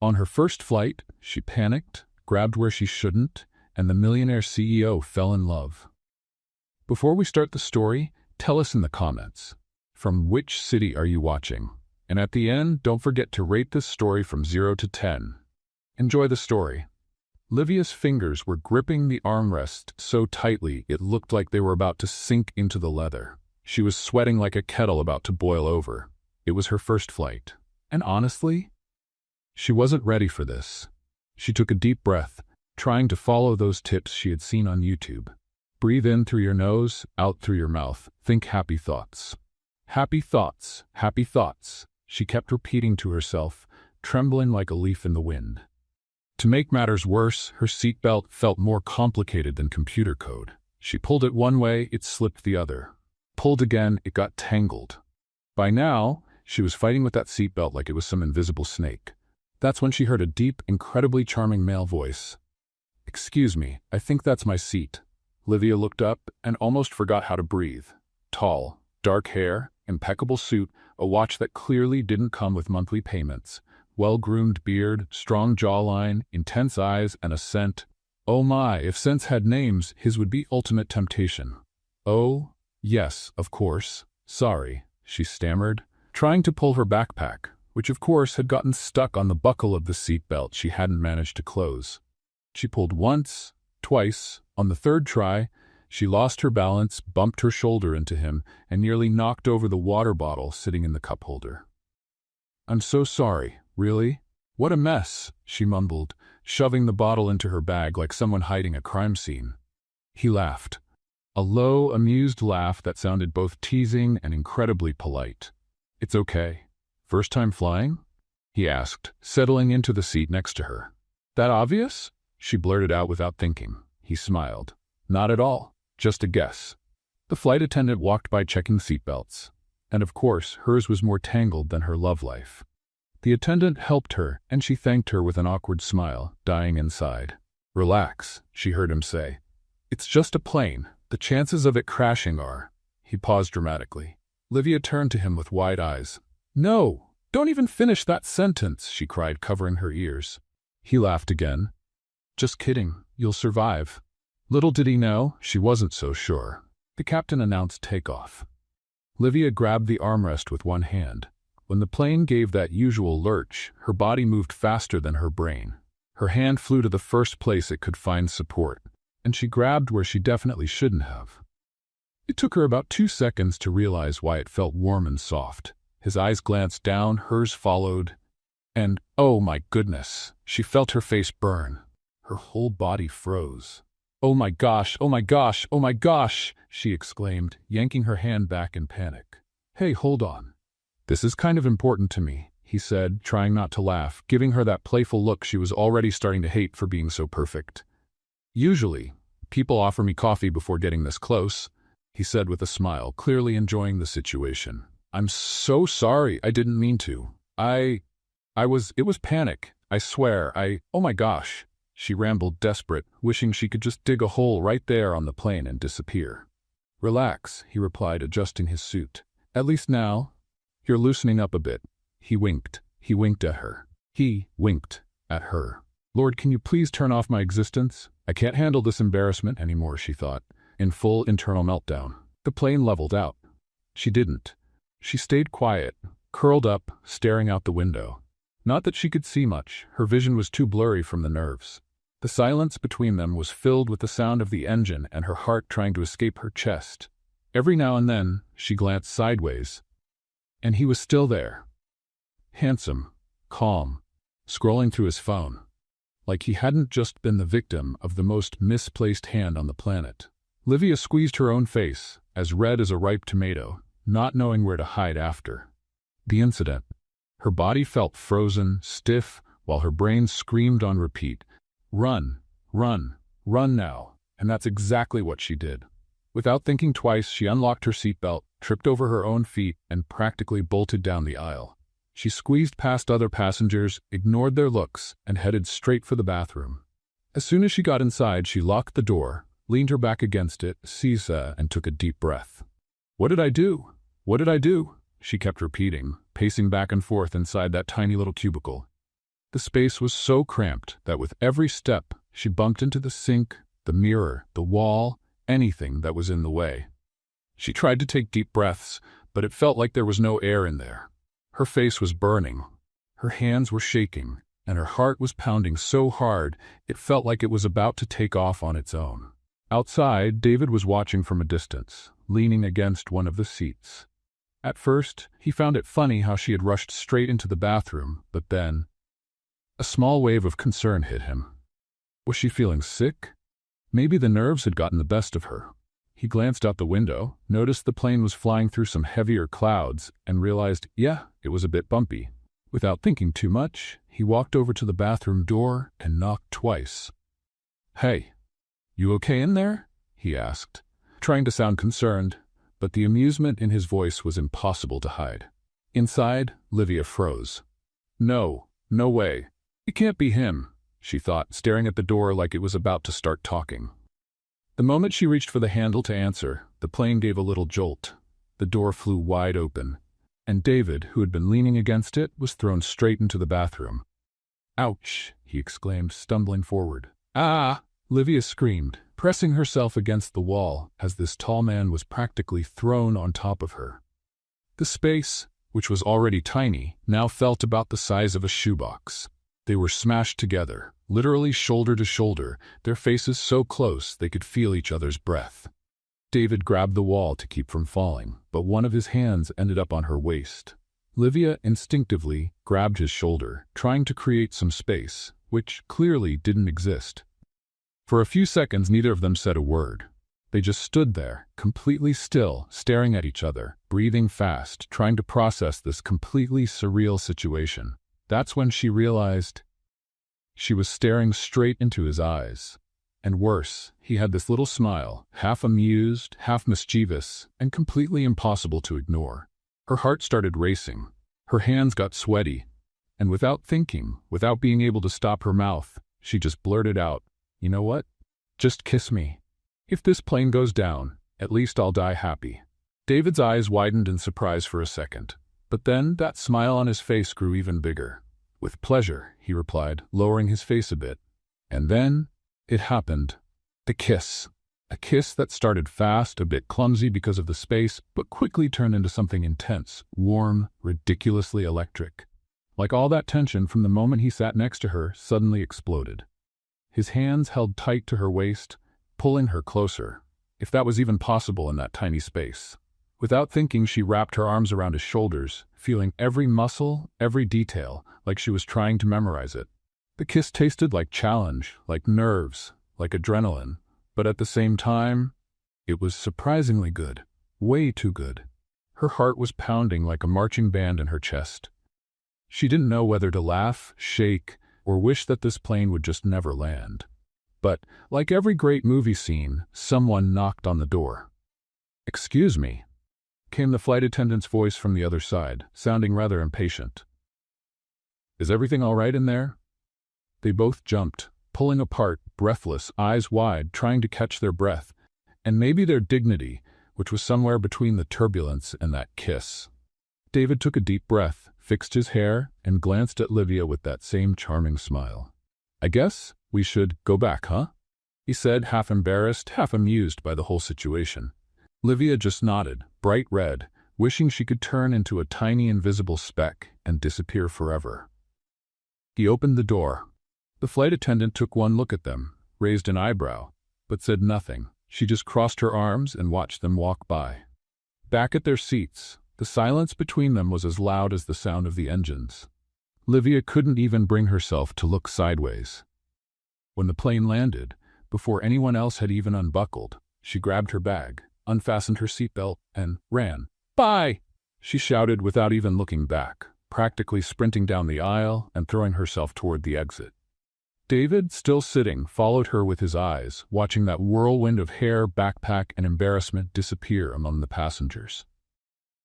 On her first flight, she panicked, grabbed where she shouldn't, and the Millionaire CEO fell in love. Before we start the story, tell us in the comments, from which city are you watching? And at the end, don't forget to rate this story from 0 to 10. Enjoy the story. Livia's fingers were gripping the armrest so tightly it looked like they were about to sink into the leather. She was sweating like a kettle about to boil over. It was her first flight. And honestly, she wasn't ready for this. She took a deep breath, trying to follow those tips she had seen on YouTube. Breathe in through your nose, out through your mouth. Think happy thoughts. Happy thoughts, happy thoughts, she kept repeating to herself, trembling like a leaf in the wind. To make matters worse, her seatbelt felt more complicated than computer code. She pulled it one way, it slipped the other. Pulled again, it got tangled. By now, she was fighting with that seatbelt like it was some invisible snake. That's when she heard a deep, incredibly charming male voice. "Excuse me, I think that's my seat." Livia looked up and almost forgot how to breathe. Tall, dark hair, impeccable suit, a watch that clearly didn't come with monthly payments, well-groomed beard, strong jawline, intense eyes, and a scent. Oh my, if scents had names, his would be ultimate temptation. "Oh, yes, of course. Sorry," she stammered, trying to pull her backpack, which of course had gotten stuck on the buckle of the seatbelt she hadn't managed to close. She pulled once, twice. On the third try, she lost her balance, bumped her shoulder into him, and nearly knocked over the water bottle sitting in the cup holder. "I'm so sorry, really? What a mess," she mumbled, shoving the bottle into her bag like someone hiding a crime scene. He laughed. A low, amused laugh that sounded both teasing and incredibly polite. "It's okay. First time flying?" he asked, settling into the seat next to her. "That obvious?" she blurted out without thinking. He smiled. "Not at all. Just a guess." The flight attendant walked by checking seatbelts. And of course, hers was more tangled than her love life. The attendant helped her, and she thanked her with an awkward smile, dying inside. "Relax," she heard him say. "It's just a plane. The chances of it crashing are—" He paused dramatically. Livia turned to him with wide eyes. "No, don't even finish that sentence," she cried, covering her ears. He laughed again. "Just kidding. You'll survive." Little did he know, she wasn't so sure. The captain announced takeoff. Livia grabbed the armrest with one hand. When the plane gave that usual lurch, her body moved faster than her brain. Her hand flew to the first place it could find support, and she grabbed where she definitely shouldn't have. It took her about 2 seconds to realize why it felt warm and soft. His eyes glanced down, hers followed, and, oh my goodness, she felt her face burn. Her whole body froze. "Oh my gosh, oh my gosh, oh my gosh," she exclaimed, yanking her hand back in panic. "Hey, hold on. This is kind of important to me," he said, trying not to laugh, giving her that playful look she was already starting to hate for being so perfect. "Usually, people offer me coffee before getting this close," he said with a smile, clearly enjoying the situation. "I'm so sorry, I didn't mean to. It was panic, I swear, oh my gosh." She rambled, desperate, wishing she could just dig a hole right there on the plane and disappear. "Relax," he replied, adjusting his suit. "At least now, you're loosening up a bit." He winked. He winked at her. He winked at her. "Lord, can you please turn off my existence? I can't handle this embarrassment anymore," she thought, in full internal meltdown. The plane leveled out. She didn't. She stayed quiet, curled up, staring out the window. Not that she could see much, her vision was too blurry from the nerves. The silence between them was filled with the sound of the engine and her heart trying to escape her chest. Every now and then, she glanced sideways, and he was still there. Handsome, calm, scrolling through his phone, like he hadn't just been the victim of the most misplaced hand on the planet. Livia squeezed her own face, as red as a ripe tomato, not knowing where to hide after the incident. Her body felt frozen, stiff, while her brain screamed on repeat, "Run, run, run now," and that's exactly what she did. Without thinking twice, she unlocked her seatbelt, tripped over her own feet, and practically bolted down the aisle. She squeezed past other passengers, ignored their looks, and headed straight for the bathroom. As soon as she got inside, she locked the door, leaned her back against it, and took a deep breath. "What did I do? What did I do?" she kept repeating, pacing back and forth inside that tiny little cubicle. The space was so cramped that with every step, she bumped into the sink, the mirror, the wall, anything that was in the way. She tried to take deep breaths, but it felt like there was no air in there. Her face was burning. Her hands were shaking, and her heart was pounding so hard it felt like it was about to take off on its own. Outside, David was watching from a distance, leaning against one of the seats. At first, he found it funny how she had rushed straight into the bathroom, but then a small wave of concern hit him. Was she feeling sick? Maybe the nerves had gotten the best of her. He glanced out the window, noticed the plane was flying through some heavier clouds, and realized, yeah, it was a bit bumpy. Without thinking too much, he walked over to the bathroom door and knocked twice. "Hey, you okay in there?" he asked, trying to sound concerned, but the amusement in his voice was impossible to hide. Inside, Livia froze. No way. It can't be him, she thought, staring at the door like it was about to start talking. The moment she reached for the handle to answer, the plane gave a little jolt. The door flew wide open, and David, who had been leaning against it, was thrown straight into the bathroom. "Ouch!" he exclaimed, stumbling forward. "Ah!" Livia screamed, pressing herself against the wall as this tall man was practically thrown on top of her. The space, which was already tiny, now felt about the size of a shoebox. They were smashed together, literally shoulder to shoulder, their faces so close they could feel each other's breath. David grabbed the wall to keep from falling, but one of his hands ended up on her waist. Livia instinctively grabbed his shoulder, trying to create some space, which clearly didn't exist. For a few seconds, neither of them said a word. They just stood there, completely still, staring at each other, breathing fast, trying to process this completely surreal situation. That's when she realized she was staring straight into his eyes. And worse, he had this little smile, half amused, half mischievous, and completely impossible to ignore. Her heart started racing. Her hands got sweaty. And without thinking, without being able to stop her mouth, she just blurted out, "You know what? Just kiss me. If this plane goes down, at least I'll die happy." David's eyes widened in surprise for a second. But then that smile on his face grew even bigger. "With pleasure," he replied, lowering his face a bit. And then it happened. The kiss. A kiss that started fast, a bit clumsy because of the space, but quickly turned into something intense, warm, ridiculously electric. Like all that tension from the moment he sat next to her suddenly exploded. His hands held tight to her waist, pulling her closer, if that was even possible in that tiny space. Without thinking, she wrapped her arms around his shoulders, feeling every muscle, every detail, like she was trying to memorize it. The kiss tasted like challenge, like nerves, like adrenaline, but at the same time, it was surprisingly good, way too good. Her heart was pounding like a marching band in her chest. She didn't know whether to laugh, shake, or wish that this plane would just never land. But, like every great movie scene, someone knocked on the door. "Excuse me," came the flight attendant's voice from the other side, sounding rather impatient. "Is everything all right in there?" They both jumped, pulling apart, breathless, eyes wide, trying to catch their breath, and maybe their dignity, which was somewhere between the turbulence and that kiss. David took a deep breath, fixed his hair, and glanced at Livia with that same charming smile. "I guess we should go back, huh?" he said, half embarrassed, half amused by the whole situation. Livia just nodded, bright red, wishing she could turn into a tiny invisible speck and disappear forever. He opened the door. The flight attendant took one look at them, raised an eyebrow, but said nothing. She just crossed her arms and watched them walk by. Back at their seats, the silence between them was as loud as the sound of the engines. Livia couldn't even bring herself to look sideways. When the plane landed, before anyone else had even unbuckled, she grabbed her bag, unfastened her seatbelt, and ran. "Bye!" she shouted without even looking back, practically sprinting down the aisle and throwing herself toward the exit. David, still sitting, followed her with his eyes, watching that whirlwind of hair, backpack, and embarrassment disappear among the passengers.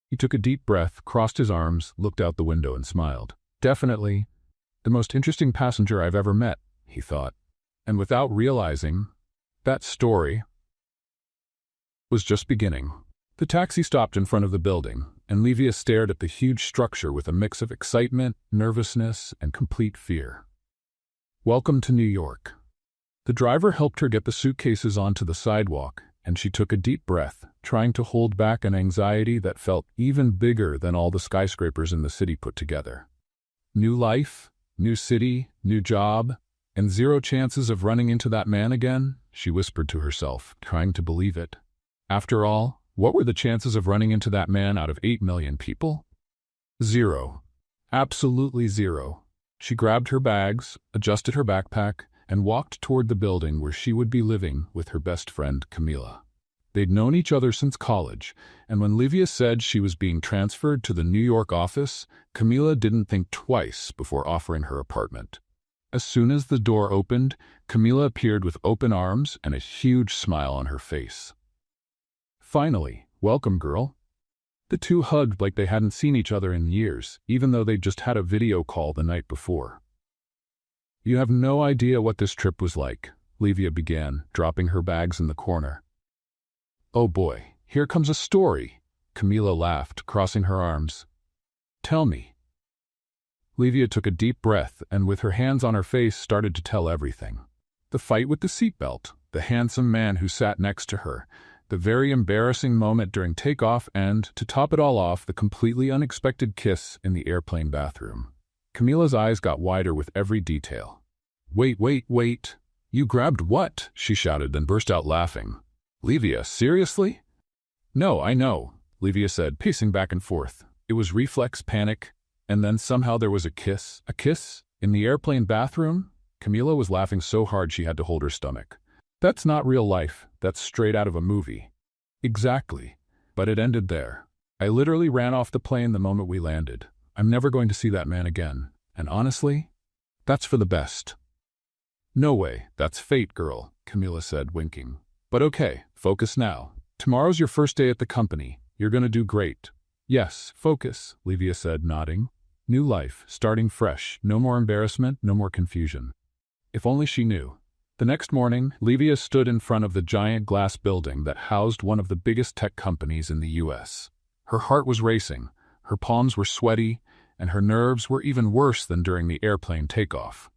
He took a deep breath, crossed his arms, looked out the window, and smiled. "Definitely the most interesting passenger I've ever met," he thought. And without realizing, that story was just beginning. The taxi stopped in front of the building, and Livia stared at the huge structure with a mix of excitement, nervousness, and complete fear. "Welcome to New York." The driver helped her get the suitcases onto the sidewalk, and she took a deep breath, trying to hold back an anxiety that felt even bigger than all the skyscrapers in the city put together. New life, new city, new job, and zero chances of running into that man again, she whispered to herself, trying to believe it. After all, what were the chances of running into that man out of 8 million people? Zero. Absolutely zero. She grabbed her bags, adjusted her backpack, and walked toward the building where she would be living with her best friend, Camila. They'd known each other since college, and when Livia said she was being transferred to the New York office, Camila didn't think twice before offering her apartment. As soon as the door opened, Camila appeared with open arms and a huge smile on her face. "Finally, welcome, girl." The two hugged like they hadn't seen each other in years, even though they'd just had a video call the night before. "You have no idea what this trip was like," Livia began, dropping her bags in the corner. "Oh boy, here comes a story," Camila laughed, crossing her arms. "Tell me." Livia took a deep breath and with her hands on her face started to tell everything. The fight with the seatbelt, the handsome man who sat next to her, the very embarrassing moment during takeoff, and, to top it all off, the completely unexpected kiss in the airplane bathroom. Camila's eyes got wider with every detail. Wait. You grabbed what?" she shouted, then burst out laughing. "Livia, seriously?" "No, I know," Livia said, pacing back and forth. It was reflex panic, and then somehow there was a kiss. A kiss? In the airplane bathroom? Camila was laughing so hard she had to hold her stomach. "That's not real life. That's straight out of a movie." "Exactly. But it ended there. I literally ran off the plane the moment we landed. I'm never going to see that man again. And honestly, that's for the best." "No way. That's fate, girl," Camila said, winking. "But okay, focus now. Tomorrow's your first day at the company. You're gonna do great." "Yes, focus," Livia said, nodding. New life, starting fresh, no more embarrassment, no more confusion. If only she knew. The next morning, Livia stood in front of the giant glass building that housed one of the biggest tech companies in the U.S. Her heart was racing, her palms were sweaty, and her nerves were even worse than during the airplane takeoff.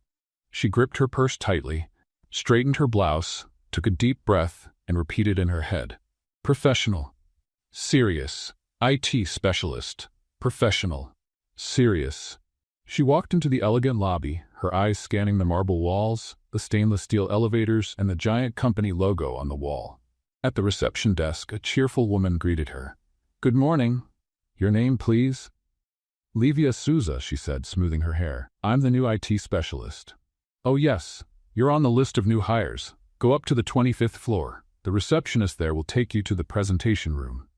She gripped her purse tightly, straightened her blouse, took a deep breath, and repeated in her head. Professional. Serious. IT specialist. Professional. Serious. She walked into the elegant lobby, her eyes scanning the marble walls, the stainless steel elevators, and the giant company logo on the wall. At the reception desk, a cheerful woman greeted her. "Good morning. Your name, please?" "Livia Souza," she said, smoothing her hair. "I'm the new IT specialist." "Oh yes, you're on the list of new hires. Go up to the 25th floor. The receptionist there will take you to the presentation room."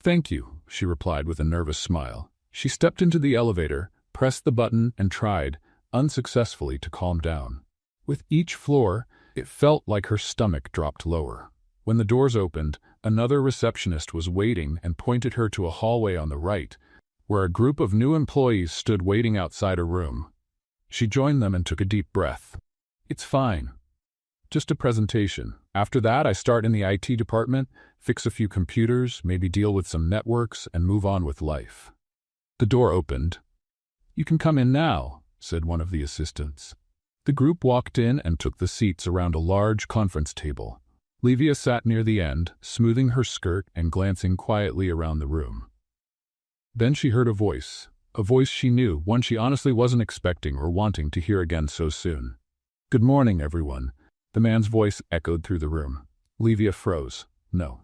"Thank you," she replied with a nervous smile. She stepped into the elevator, pressed the button, and tried, unsuccessfully, to calm down. With each floor, it felt like her stomach dropped lower. When the doors opened, another receptionist was waiting and pointed her to a hallway on the right, where a group of new employees stood waiting outside a room. She joined them and took a deep breath. "It's fine. Just a presentation. After that, I start in the IT department, fix a few computers, maybe deal with some networks, and move on with life." The door opened. "You can come in now," said one of the assistants. The group walked in and took the seats around a large conference table. Livia sat near the end, smoothing her skirt and glancing quietly around the room. Then she heard a voice she knew, one she honestly wasn't expecting or wanting to hear again so soon. "Good morning, everyone." The man's voice echoed through the room. Livia froze. No,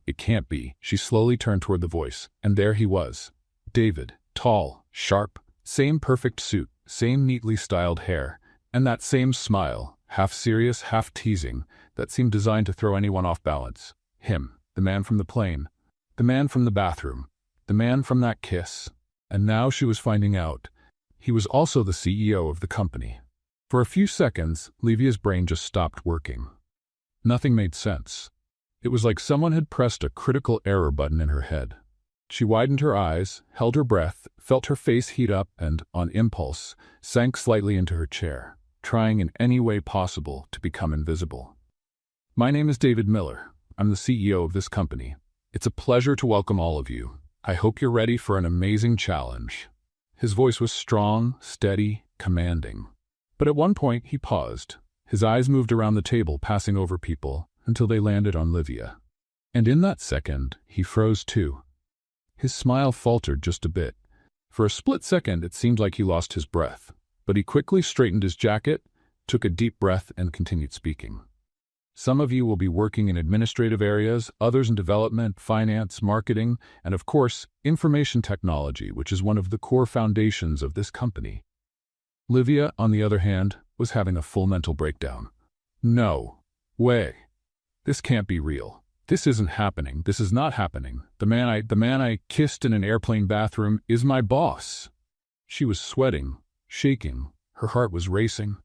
it can't be. She slowly turned toward the voice, and there he was. David, tall, sharp, same perfect suit, same neatly styled hair, and that same smile, half serious, half teasing, that seemed designed to throw anyone off balance. Him, the man from the plane, the man from the bathroom, the man from that kiss. And now she was finding out, he was also the CEO of the company. For a few seconds, Livia's brain just stopped working. Nothing made sense. It was like someone had pressed a critical error button in her head. She widened her eyes, held her breath, felt her face heat up, and, on impulse, sank slightly into her chair, trying in any way possible to become invisible. "My name is David Miller. I'm the CEO of this company. It's a pleasure to welcome all of you. I hope you're ready for an amazing challenge." His voice was strong, steady, commanding. But at one point he paused. His eyes moved around the table, passing over people, until they landed on Livia. And in that second, he froze too. His smile faltered just a bit. For a split second, it seemed like he lost his breath. But he quickly straightened his jacket, took a deep breath, and continued speaking. "Some of you will be working in administrative areas, others in development, finance, marketing, and of course, information technology, which is one of the core foundations of this company." Livia, on the other hand, was having a full mental breakdown. "No way. This can't be real. This isn't happening. This is not happening. The man I kissed in an airplane bathroom is my boss." She was sweating, shaking. Her heart was racing.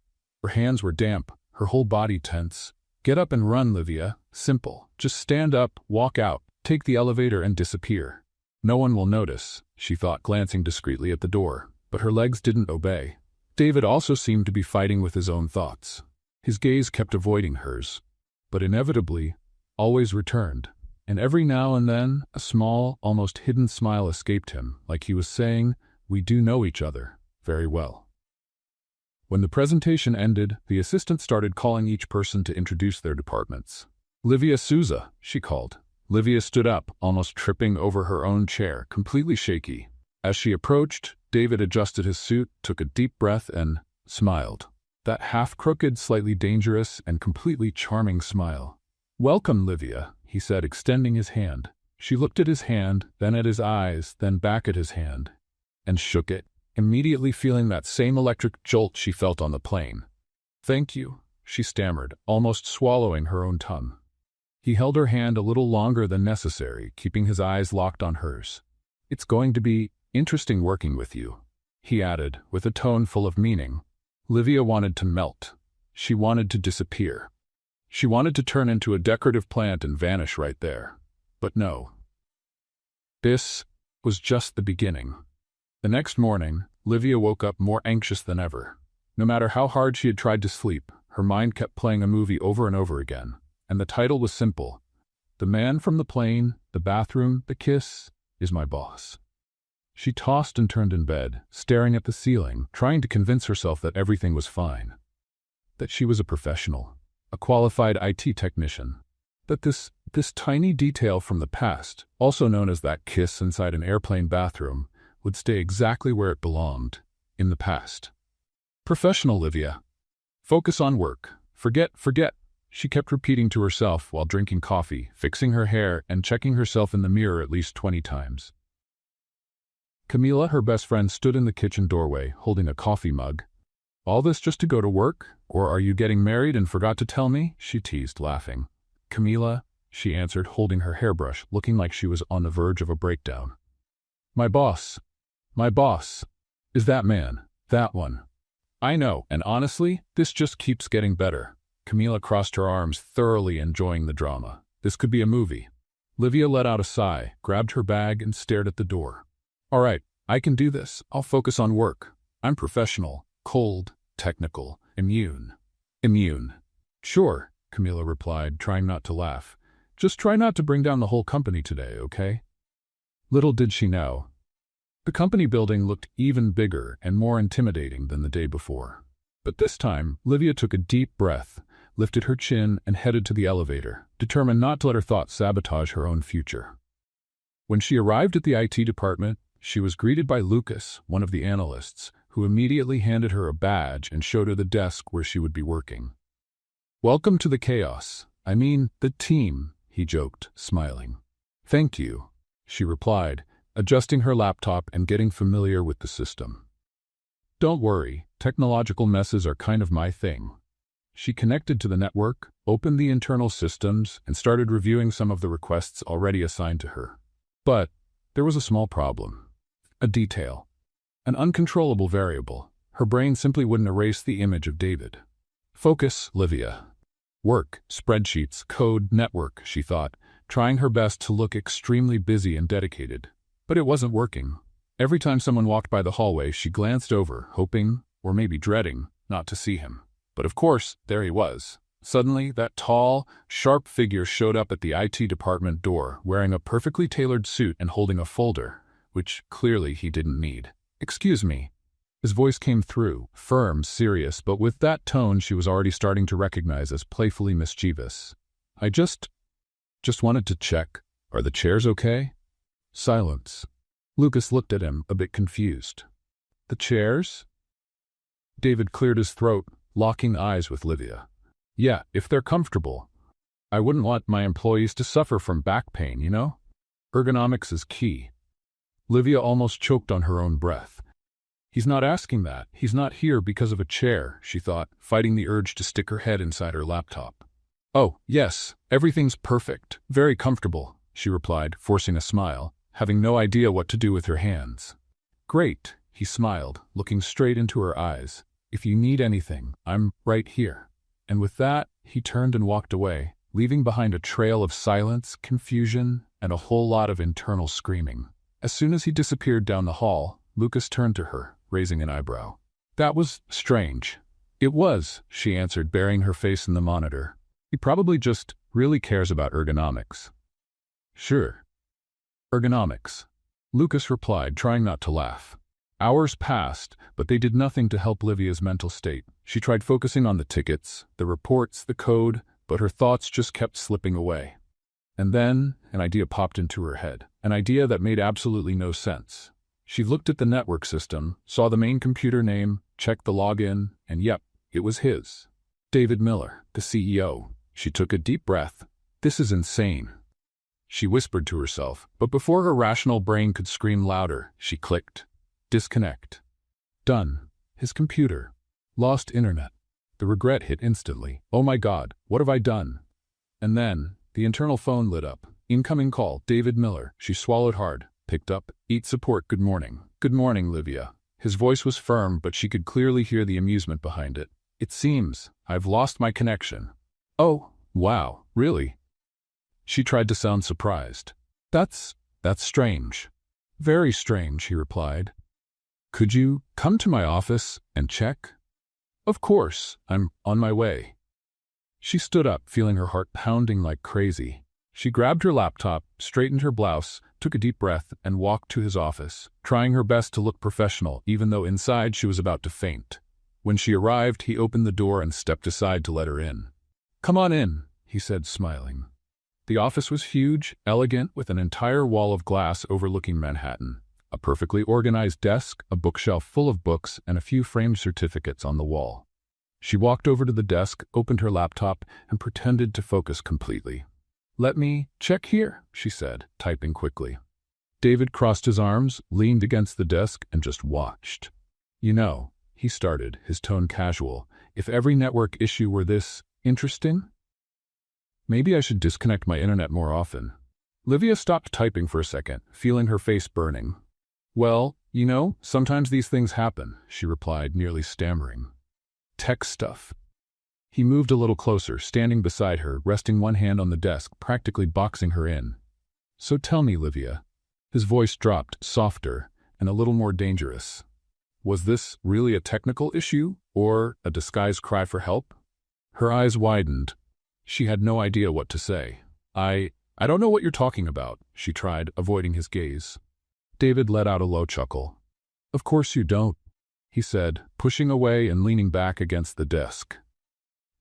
Her hands were damp, her whole body tense. "Get up and run, Livia. Simple. Just stand up, walk out, take the elevator and disappear. No one will notice," she thought, glancing discreetly at the door. But her legs didn't obey. David also seemed to be fighting with his own thoughts. His gaze kept avoiding hers, but inevitably, always returned, and every now and then a small, almost hidden smile escaped him, like he was saying, "We do know each other very well." When the presentation ended, the assistant started calling each person to introduce their departments. "Livia Souza," she called. Livia stood up, almost tripping over her own chair, completely shaky. As she approached, David adjusted his suit, took a deep breath, and smiled. That half-crooked, slightly dangerous, and completely charming smile. "Welcome, Livia," he said, extending his hand. She looked at his hand, then at his eyes, then back at his hand, and shook it, immediately feeling that same electric jolt she felt on the plane. "Thank you," she stammered, almost swallowing her own tongue. He held her hand a little longer than necessary, keeping his eyes locked on hers. "It's going to be interesting working with you," he added, with a tone full of meaning. Livia wanted to melt. She wanted to disappear. She wanted to turn into a decorative plant and vanish right there. But no. This was just the beginning. The next morning, Livia woke up more anxious than ever. No matter how hard she had tried to sleep, her mind kept playing a movie over and over again. And the title was simple. "The man from the plane, the bathroom, the kiss, is my boss." She tossed and turned in bed, staring at the ceiling, trying to convince herself that everything was fine. That she was a professional, a qualified IT technician. That this tiny detail from the past, also known as that kiss inside an airplane bathroom, would stay exactly where it belonged, in the past. Professional Livia. Focus on work. Forget. She kept repeating to herself while drinking coffee, fixing her hair, and checking herself in the mirror at least 20 times. Camila, her best friend, stood in the kitchen doorway, holding a coffee mug. "All this just to go to work? Or are you getting married and forgot to tell me?" she teased, laughing. "Camila," she answered, holding her hairbrush, looking like she was on the verge of a breakdown. My boss, is that man, that one. I know, and honestly, this just keeps getting better." Camila crossed her arms, thoroughly enjoying the drama. This could be a movie. Livia let out a sigh, grabbed her bag, and stared at the door. "All right, I can do this. I'll focus on work. I'm professional, cold, technical, immune." "Immune." "Sure," Camila replied, trying not to laugh. "Just try not to bring down the whole company today, okay?" Little did she know. The company building looked even bigger and more intimidating than the day before. But this time, Livia took a deep breath, lifted her chin, and headed to the elevator, determined not to let her thoughts sabotage her own future. When she arrived at the IT department, she was greeted by Lucas, one of the analysts, who immediately handed her a badge and showed her the desk where she would be working. "Welcome to the chaos. I mean, the team," he joked, smiling. "Thank you," she replied, adjusting her laptop and getting familiar with the system. "Don't worry, technological messes are kind of my thing." She connected to the network, opened the internal systems, and started reviewing some of the requests already assigned to her. But there was a small problem. A detail. An uncontrollable variable. Her brain simply wouldn't erase the image of David. "Focus, Livia. Work, spreadsheets, code, network," she thought, trying her best to look extremely busy and dedicated. But it wasn't working. Every time someone walked by the hallway, she glanced over, hoping, or maybe dreading, not to see him. But of course, there he was. Suddenly, that tall, sharp figure showed up at the IT department door, wearing a perfectly tailored suit and holding a folder, which clearly he didn't need. "Excuse me." His voice came through, firm, serious, but with that tone she was already starting to recognize as playfully mischievous. "I just wanted to check. Are the chairs okay?" Silence. Lucas looked at him, a bit confused. "The chairs?" David cleared his throat, locking eyes with Livia. "Yeah, if they're comfortable. I wouldn't want my employees to suffer from back pain, you know? Ergonomics is key." Livia almost choked on her own breath. He's not asking that. He's not here because of a chair, she thought, fighting the urge to stick her head inside her laptop. "Oh, yes, everything's perfect. Very comfortable," she replied, forcing a smile, having no idea what to do with her hands. "Great," he smiled, looking straight into her eyes. "If you need anything, I'm right here." And with that, he turned and walked away, leaving behind a trail of silence, confusion, and a whole lot of internal screaming. As soon as he disappeared down the hall, Lucas turned to her, raising an eyebrow. "That was strange." "It was," she answered, burying her face in the monitor. "He probably just really cares about ergonomics." "Sure. Ergonomics," Lucas replied, trying not to laugh. Hours passed, but they did nothing to help Livia's mental state. She tried focusing on the tickets, the reports, the code, but her thoughts just kept slipping away. And then, an idea popped into her head, an idea that made absolutely no sense. She looked at the network system, saw the main computer name, checked the login, and yep, it was his. David Miller, the CEO. She took a deep breath. "This is insane," she whispered to herself, but before her rational brain could scream louder, she clicked. Disconnect. Done. His computer. Lost internet. The regret hit instantly. "Oh my God, what have I done?" And then, the internal phone lit up. "Incoming call, David Miller." She swallowed hard, picked up. "Eat support, good morning." "Good morning, Livia." His voice was firm, but she could clearly hear the amusement behind it. "It seems I've lost my connection." "Oh, wow, really?" She tried to sound surprised. That's strange." "Very strange," he replied. "Could you come to my office and check?" "Of course, I'm on my way." She stood up, feeling her heart pounding like crazy. She grabbed her laptop, straightened her blouse, took a deep breath, and walked to his office, trying her best to look professional, even though inside she was about to faint. When she arrived, he opened the door and stepped aside to let her in. "Come on in," he said, smiling. The office was huge, elegant, with an entire wall of glass overlooking Manhattan. A perfectly organized desk, a bookshelf full of books, and a few framed certificates on the wall. She walked over to the desk, opened her laptop, and pretended to focus completely. "Let me check here," she said, typing quickly. David crossed his arms, leaned against the desk, and just watched. "You know," he started, his tone casual, "if every network issue were this interesting, maybe I should disconnect my internet more often." Livia stopped typing for a second, feeling her face burning. "Well, you know, sometimes these things happen," she replied, nearly stammering. "Tech stuff." He moved a little closer, standing beside her, resting one hand on the desk, practically boxing her in. "So tell me, Livia." His voice dropped, softer, and a little more dangerous. "Was this really a technical issue, or a disguised cry for help?" Her eyes widened. She had no idea what to say. I don't know what you're talking about," she tried, avoiding his gaze. David let out a low chuckle. "Of course you don't," he said, pushing away and leaning back against the desk.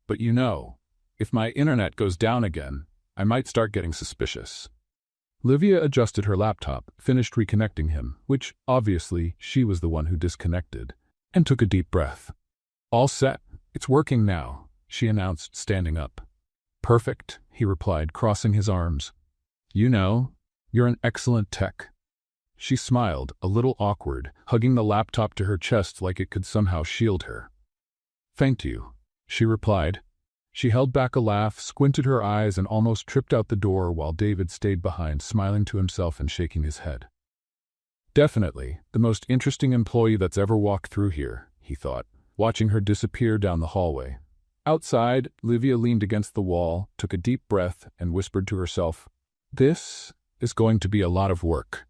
"But you know, if my internet goes down again, I might start getting suspicious." Livia adjusted her laptop, finished reconnecting him, which, obviously, she was the one who disconnected, and took a deep breath. "All set. It's working now," she announced, standing up. "Perfect," he replied, crossing his arms. "You know, you're an excellent tech." She smiled, a little awkward, hugging the laptop to her chest like it could somehow shield her. "Thank you," she replied. She held back a laugh, squinted her eyes, and almost tripped out the door while David stayed behind, smiling to himself and shaking his head. "Definitely the most interesting employee that's ever walked through here," he thought, watching her disappear down the hallway. Outside, Livia leaned against the wall, took a deep breath, and whispered to herself, "This is going to be a lot of work."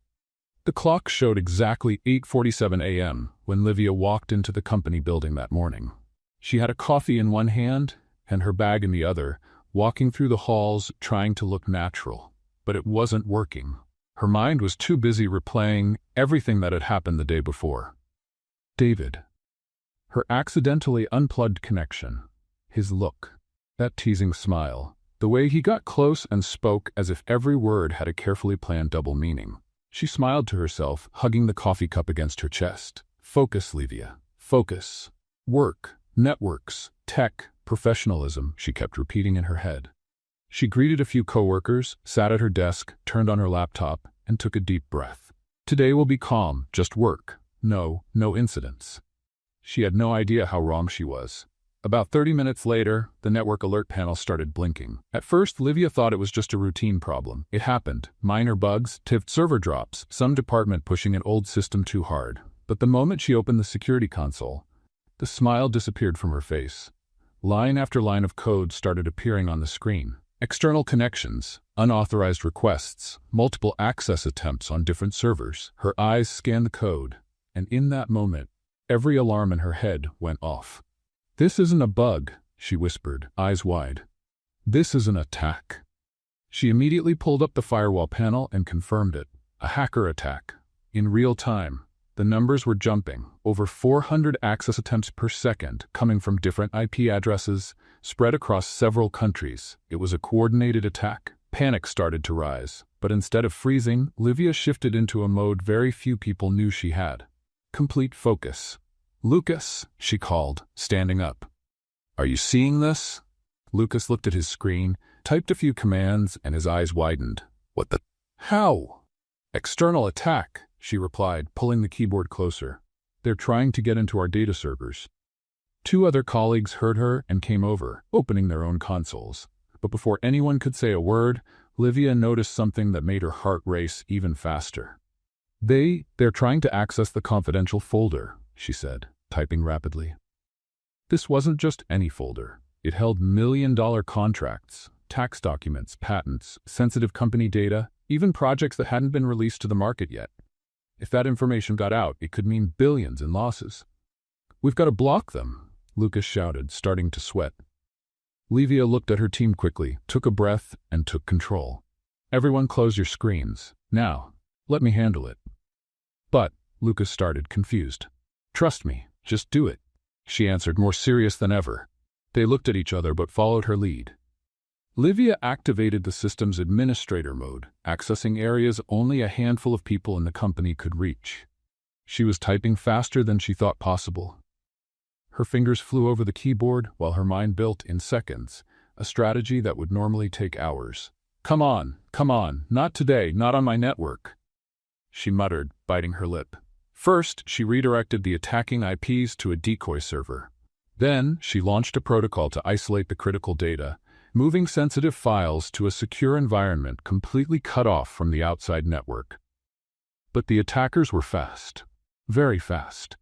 The clock showed exactly 8:47 a.m. when Livia walked into the company building that morning. She had a coffee in one hand and her bag in the other, walking through the halls trying to look natural. But it wasn't working. Her mind was too busy replaying everything that had happened the day before. David. Her accidentally unplugged connection. His look. That teasing smile. The way he got close and spoke as if every word had a carefully planned double meaning. She smiled to herself, hugging the coffee cup against her chest. Focus, Livia. Focus. Work. Networks. Tech. Professionalism, she kept repeating in her head. She greeted a few coworkers, sat at her desk, turned on her laptop, and took a deep breath. Today will be calm, just work. No incidents. She had no idea how wrong she was. About 30 minutes later, the network alert panel started blinking. At first, Livia thought it was just a routine problem. It happened. Minor bugs, tipped server drops, some department pushing an old system too hard. But the moment she opened the security console, the smile disappeared from her face. Line after line of code started appearing on the screen. External connections, unauthorized requests, multiple access attempts on different servers. Her eyes scanned the code, and in that moment, every alarm in her head went off. This isn't a bug, she whispered, eyes wide. This is an attack. She immediately pulled up the firewall panel and confirmed it. A hacker attack. In real time. The numbers were jumping. Over 400 access attempts per second, coming from different IP addresses, spread across several countries. It was a coordinated attack. Panic started to rise. But instead of freezing, Livia shifted into a mode very few people knew she had. Complete focus. Lucas, she called, standing up. Are you seeing this? Lucas looked at his screen, typed a few commands, and his eyes widened. What the? How? External attack, she replied, pulling the keyboard closer. They're trying to get into our data servers. 2 other colleagues heard her and came over, opening their own consoles. But before anyone could say a word, Livia noticed something that made her heart race even faster. They're trying to access the confidential folder, she said, typing rapidly. This wasn't just any folder. It held million-dollar contracts, tax documents, patents, sensitive company data, even projects that hadn't been released to the market yet. If that information got out, it could mean billions in losses. We've got to block them, Lucas shouted, starting to sweat. Livia looked at her team quickly, took a breath, and took control. Everyone close your screens. Now, let me handle it. But, Lucas started, confused. Trust me, just do it, she answered, more serious than ever. They looked at each other but followed her lead. Livia activated the system's administrator mode, accessing areas only a handful of people in the company could reach. She was typing faster than she thought possible. Her fingers flew over the keyboard while her mind built in seconds, a strategy that would normally take hours. Come on, not today, not on my network, she muttered, biting her lip. First, she redirected the attacking IPs to a decoy server. Then, she launched a protocol to isolate the critical data, moving sensitive files to a secure environment completely cut off from the outside network. But the attackers were fast. Very fast.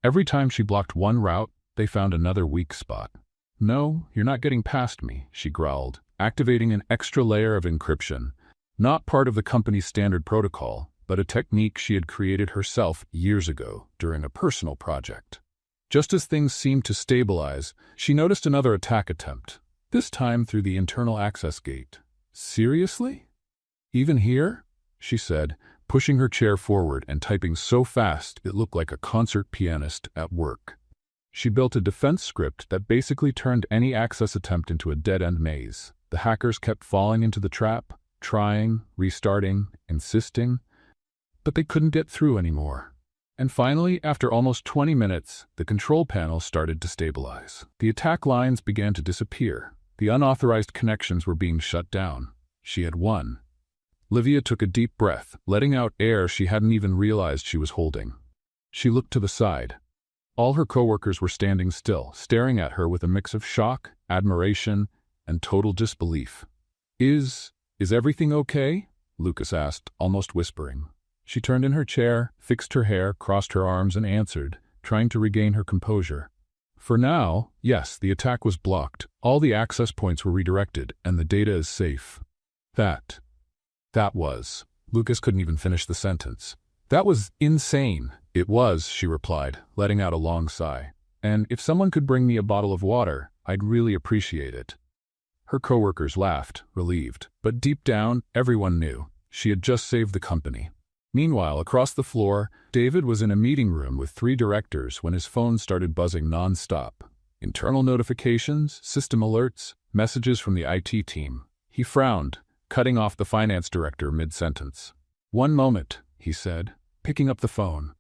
Every time she blocked one route, they found another weak spot. No, you're not getting past me, she growled, activating an extra layer of encryption, not part of the company's standard protocol, but a technique she had created herself years ago during a personal project. Just as things seemed to stabilize, she noticed another attack attempt, this time through the internal access gate. Seriously? Even here? She said, pushing her chair forward and typing so fast it looked like a concert pianist at work. She built a defense script that basically turned any access attempt into a dead-end maze. The hackers kept falling into the trap, trying, restarting, insisting, but they couldn't get through anymore. And finally, after almost 20 minutes, the control panel started to stabilize. The attack lines began to disappear. The unauthorized connections were being shut down. She had won. Livia took a deep breath, letting out air she hadn't even realized she was holding. She looked to the side. All her coworkers were standing still, staring at her with a mix of shock, admiration, and total disbelief. Is everything okay? Lucas asked, almost whispering. She turned in her chair, fixed her hair, crossed her arms, and answered, trying to regain her composure. For now, yes, the attack was blocked. All the access points were redirected, and the data is safe. That was. Lucas couldn't even finish the sentence. That was insane. It was, she replied, letting out a long sigh. And if someone could bring me a bottle of water, I'd really appreciate it." Her coworkers laughed, relieved, but deep down, everyone knew she had just saved the company. Meanwhile, across the floor, David was in a meeting room with 3 directors when his phone started buzzing non-stop. Internal notifications, system alerts, messages from the IT team. He frowned, cutting off the finance director mid-sentence. "One moment," he said, picking up the phone.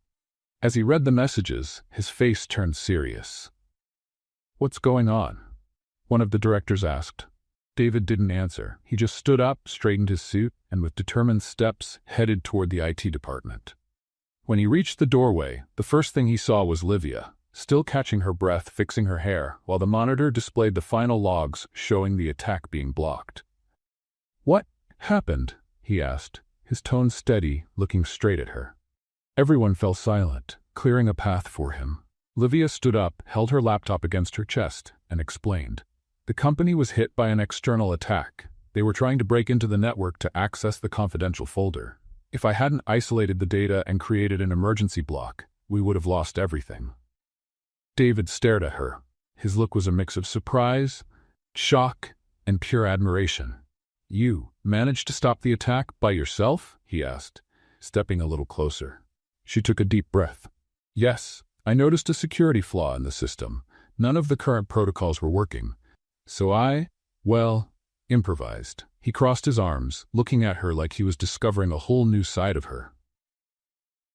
As he read the messages, his face turned serious. "What's going on?" one of the directors asked. David didn't answer. He just stood up, straightened his suit, and with determined steps headed toward the IT department. When he reached the doorway, the first thing he saw was Livia, still catching her breath, fixing her hair, while the monitor displayed the final logs showing the attack being blocked. "What happened?" he asked, his tone steady, looking straight at her. Everyone fell silent, clearing a path for him. Livia stood up, held her laptop against her chest, and explained. The company was hit by an external attack. They were trying to break into the network to access the confidential folder. If I hadn't isolated the data and created an emergency block, we would have lost everything. David stared at her. His look was a mix of surprise, shock, and pure admiration. "You managed to stop the attack by yourself?" he asked, stepping a little closer. She took a deep breath. "Yes, I noticed a security flaw in the system. None of the current protocols were working. So I, improvised." He crossed his arms, looking at her like he was discovering a whole new side of her.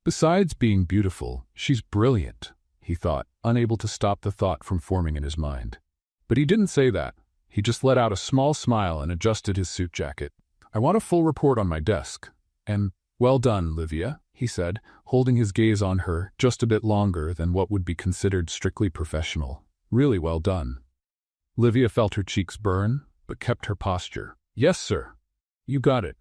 "Besides being beautiful, she's brilliant," he thought, unable to stop the thought from forming in his mind. But he didn't say that. He just let out a small smile and adjusted his suit jacket. "I want a full report on my desk." "And well done, Livia," he said, holding his gaze on her just a bit longer than what would be considered strictly professional. "Really well done." Livia felt her cheeks burn, but kept her posture. "Yes, sir. You got it."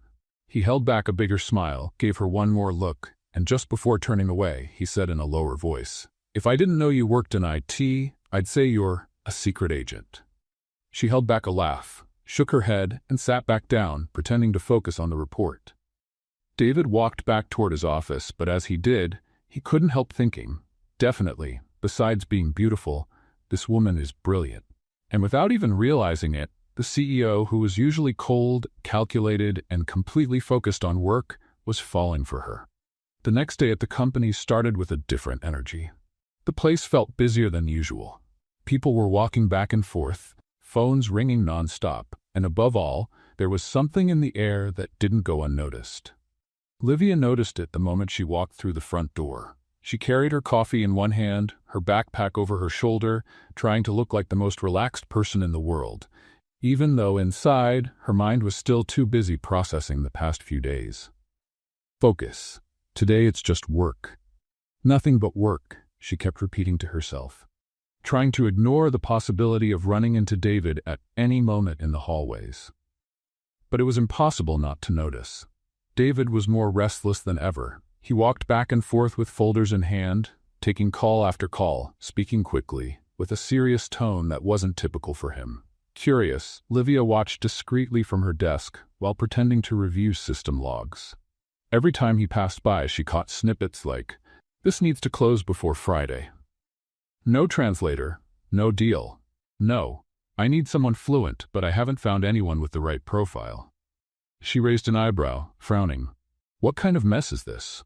He held back a bigger smile, gave her one more look, and just before turning away, he said in a lower voice, "If I didn't know you worked in IT, I'd say you're a secret agent." She held back a laugh, shook her head, and sat back down, pretending to focus on the report. David walked back toward his office, but as he did, he couldn't help thinking, definitely, besides being beautiful, this woman is brilliant. And without even realizing it, the CEO, who was usually cold, calculated, and completely focused on work, was falling for her. The next day at the company started with a different energy. The place felt busier than usual. People were walking back and forth, phones ringing nonstop, and above all, there was something in the air that didn't go unnoticed. Livia noticed it the moment she walked through the front door. She carried her coffee in one hand, her backpack over her shoulder, trying to look like the most relaxed person in the world, even though inside, her mind was still too busy processing the past few days. Focus. Today it's just work. Nothing but work, she kept repeating to herself, trying to ignore the possibility of running into David at any moment in the hallways. But it was impossible not to notice. David was more restless than ever. He walked back and forth with folders in hand, taking call after call, speaking quickly, with a serious tone that wasn't typical for him. Curious, Livia watched discreetly from her desk while pretending to review system logs. Every time he passed by, she caught snippets like, "This needs to close before Friday." "No translator, no deal." "No, I need someone fluent, but I haven't found anyone with the right profile." She raised an eyebrow, frowning. What kind of mess is this?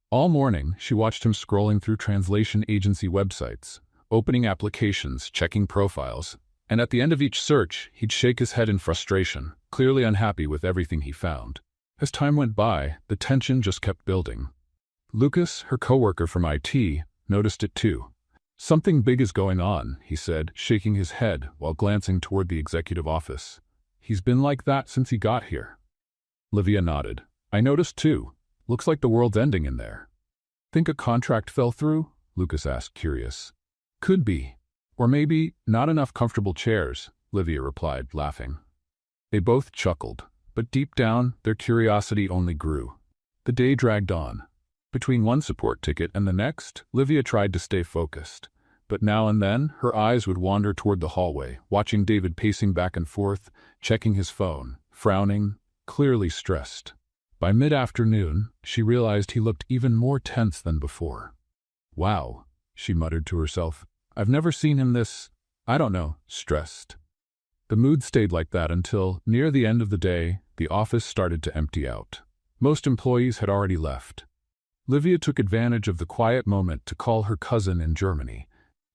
All morning, she watched him scrolling through translation agency websites, opening applications, checking profiles, and at the end of each search, he'd shake his head in frustration, clearly unhappy with everything he found. As time went by, the tension just kept building. Lucas, her coworker from IT, noticed it too. "Something big is going on," he said, shaking his head while glancing toward the executive office. "He's been like that since he got here." Livia nodded. "I noticed too. Looks like the world's ending in there." "Think a contract fell through?" Lucas asked, curious. "Could be. Or maybe not enough comfortable chairs," Livia replied, laughing. They both chuckled, but deep down, their curiosity only grew. The day dragged on. Between one support ticket and the next, Livia tried to stay focused. But now and then, her eyes would wander toward the hallway, watching David pacing back and forth, checking his phone, frowning, clearly stressed. By mid-afternoon, she realized he looked even more tense than before. "Wow," she muttered to herself. "I've never seen him this I don't know, stressed. The mood stayed like that until, near the end of the day, the office started to empty out. Most employees had already left. Livia took advantage of the quiet moment to call her cousin in Germany.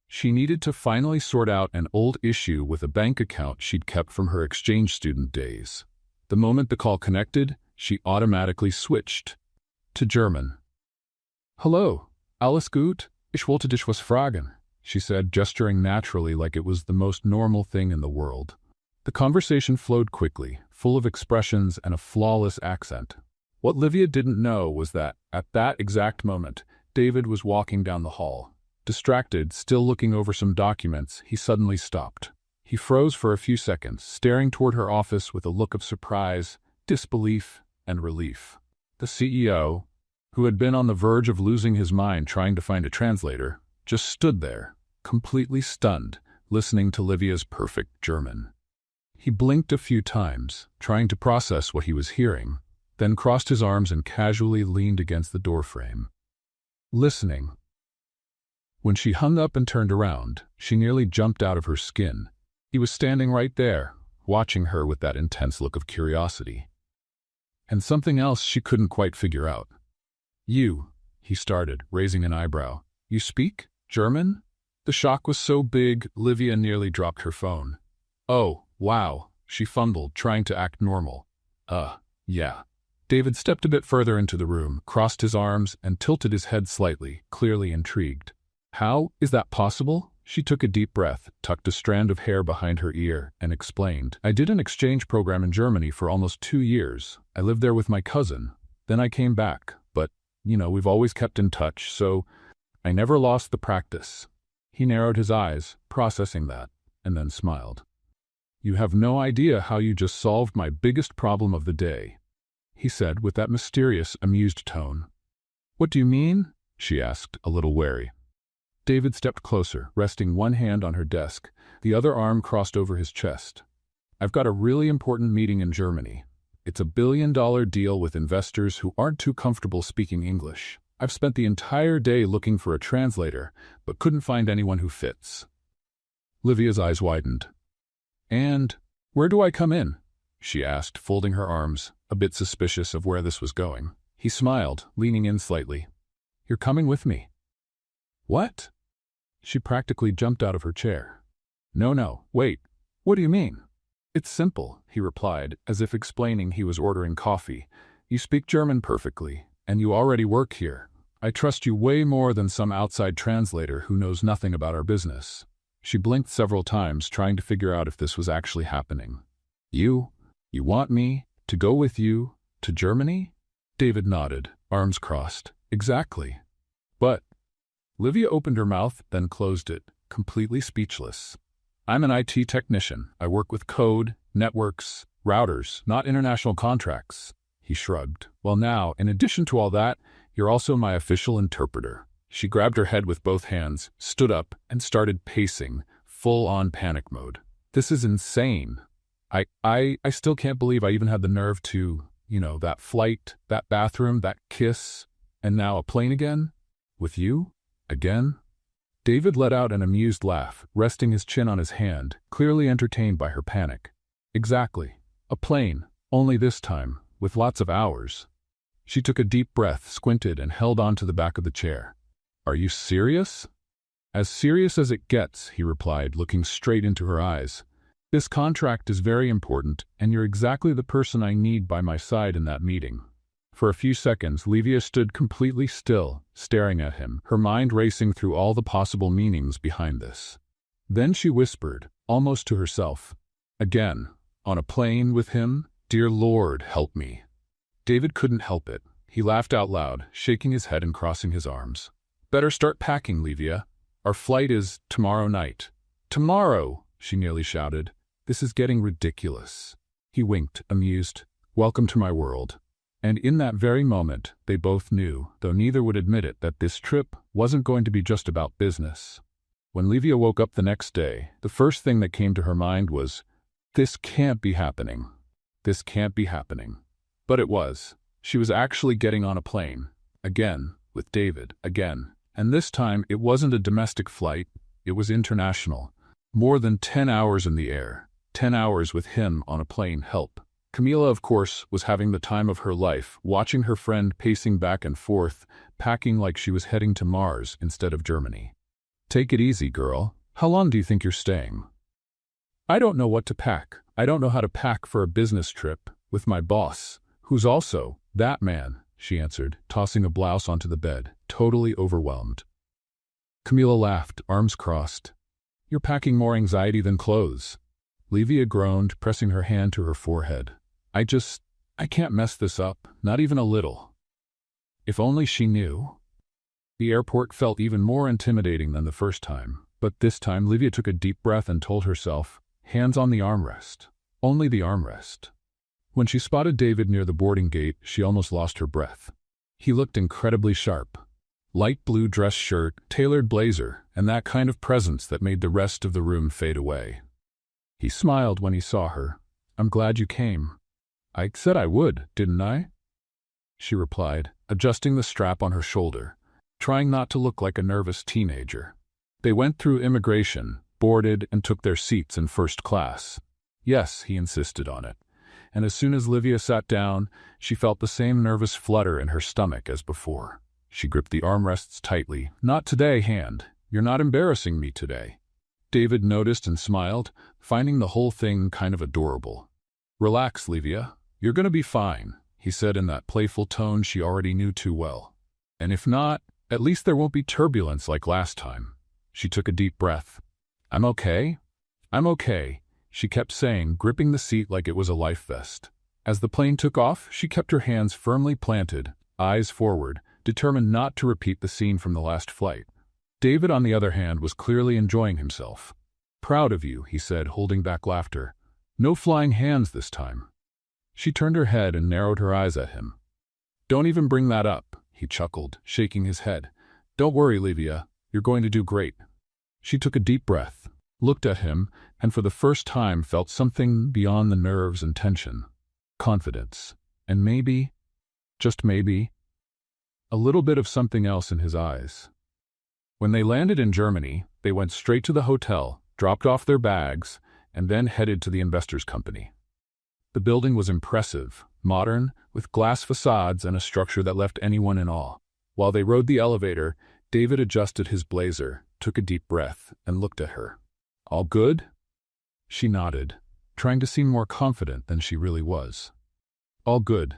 She needed to finally sort out an old issue with a bank account she'd kept from her exchange student days. The moment the call connected, she automatically switched to German. Hello, alles gut? Ich wollte dich was fragen, she said, gesturing naturally like it was the most normal thing in the world. The conversation flowed quickly, full of expressions and a flawless accent. What Livia didn't know was that, at that exact moment, David was walking down the hall. Distracted, still looking over some documents, he suddenly stopped. He froze for a few seconds, staring toward her office with a look of surprise, disbelief, and relief. The CEO, who had been on the verge of losing his mind trying to find a translator, just stood there, completely stunned, listening to Livia's perfect German. He blinked a few times, trying to process what he was hearing, then crossed his arms and casually leaned against the doorframe. Listening. When she hung up and turned around, she nearly jumped out of her skin. He was standing right there, watching her with that intense look of curiosity. And something else she couldn't quite figure out. You, he started, raising an eyebrow. You speak German? The shock was so big, Livia nearly dropped her phone. Oh, wow, she fumbled, trying to act normal. Yeah. David stepped a bit further into the room, crossed his arms, and tilted his head slightly, clearly intrigued. How is that possible? She took a deep breath, tucked a strand of hair behind her ear, and explained. I did an exchange program in Germany for almost 2 years. I lived there with my cousin. Then I came back, but, we've always kept in touch, so I never lost the practice. He narrowed his eyes, processing that, and then smiled. You have no idea how you just solved my biggest problem of the day, he said with that mysterious, amused tone. What do you mean? She asked, a little wary. David stepped closer, resting one hand on her desk, the other arm crossed over his chest. I've got a really important meeting in Germany. It's a $1 billion deal with investors who aren't too comfortable speaking English. I've spent the entire day looking for a translator, but couldn't find anyone who fits. Livia's eyes widened. And where do I come in? She asked, folding her arms, a bit suspicious of where this was going. He smiled, leaning in slightly. You're coming with me. What? She practically jumped out of her chair. No, wait. What do you mean? It's simple, he replied, as if explaining he was ordering coffee. You speak German perfectly, and you already work here. I trust you way more than some outside translator who knows nothing about our business. She blinked several times, trying to figure out if this was actually happening. You want me to go with you to Germany? David nodded, arms crossed. Exactly. But Livia opened her mouth, then closed it, completely speechless. I'm an IT technician. I work with code, networks, routers, not international contracts. He shrugged. Well now, in addition to all that, you're also my official interpreter. She grabbed her head with both hands, stood up, and started pacing, full-on panic mode. This is insane. I still can't believe I even had the nerve to, that flight, that bathroom, that kiss, and now a plane again? With you? Again? David let out an amused laugh, resting his chin on his hand, clearly entertained by her panic. Exactly. A plane, only this time, with lots of hours. She took a deep breath, squinted, and held on to the back of the chair. Are you serious? As serious as it gets, he replied, looking straight into her eyes. This contract is very important, and you're exactly the person I need by my side in that meeting. For a few seconds, Livia stood completely still, staring at him, her mind racing through all the possible meanings behind this. Then she whispered, almost to herself, Again, on a plane with him? Dear Lord, help me. David couldn't help it. He laughed out loud, shaking his head and crossing his arms. Better start packing, Livia. Our flight is tomorrow night. Tomorrow, she nearly shouted. This is getting ridiculous. He winked, amused. Welcome to my world. And in that very moment, they both knew, though neither would admit it, that this trip wasn't going to be just about business. When Livia woke up the next day, the first thing that came to her mind was, this can't be happening. This can't be happening. But it was. She was actually getting on a plane. Again, with David, again. And this time, it wasn't a domestic flight, it was international. More than 10 hours in the air, 10 hours with him on a plane. Help. Camila, of course, was having the time of her life, watching her friend pacing back and forth, packing like she was heading to Mars instead of Germany. Take it easy, girl. How long do you think you're staying? I don't know what to pack. I don't know how to pack for a business trip with my boss, who's also that man, she answered, tossing a blouse onto the bed, totally overwhelmed. Camila laughed, arms crossed. You're packing more anxiety than clothes. Livia groaned, pressing her hand to her forehead. I can't mess this up, not even a little. If only she knew. The airport felt even more intimidating than the first time, but this time Livia took a deep breath and told herself, hands on the armrest. Only the armrest. When she spotted David near the boarding gate, she almost lost her breath. He looked incredibly sharp. Light blue dress shirt, tailored blazer, and that kind of presence that made the rest of the room fade away. He smiled when he saw her. I'm glad you came. I said I would, didn't I? She replied, adjusting the strap on her shoulder, trying not to look like a nervous teenager. They went through immigration, boarded, and took their seats in first class. Yes, he insisted on it. And as soon as Livia sat down, she felt the same nervous flutter in her stomach as before. She gripped the armrests tightly. Not today, hand. You're not embarrassing me today. David noticed and smiled, finding the whole thing kind of adorable. Relax, Livia. You're gonna be fine, he said in that playful tone she already knew too well. And if not, at least there won't be turbulence like last time. She took a deep breath. I'm okay. I'm okay, she kept saying, gripping the seat like it was a life vest. As the plane took off, she kept her hands firmly planted, eyes forward, determined not to repeat the scene from the last flight. David, on the other hand, was clearly enjoying himself. Proud of you, he said, holding back laughter. No flying hands this time. She turned her head and narrowed her eyes at him. Don't even bring that up, he chuckled, shaking his head. Don't worry, Livia. You're going to do great. She took a deep breath, looked at him, and for the first time felt something beyond the nerves and tension. Confidence. And maybe, just maybe, a little bit of something else in his eyes. When they landed in Germany, they went straight to the hotel, dropped off their bags, and then headed to the investors' company. The building was impressive, modern, with glass facades and a structure that left anyone in awe. While they rode the elevator, David adjusted his blazer, took a deep breath, and looked at her. All good? She nodded, trying to seem more confident than she really was. All good.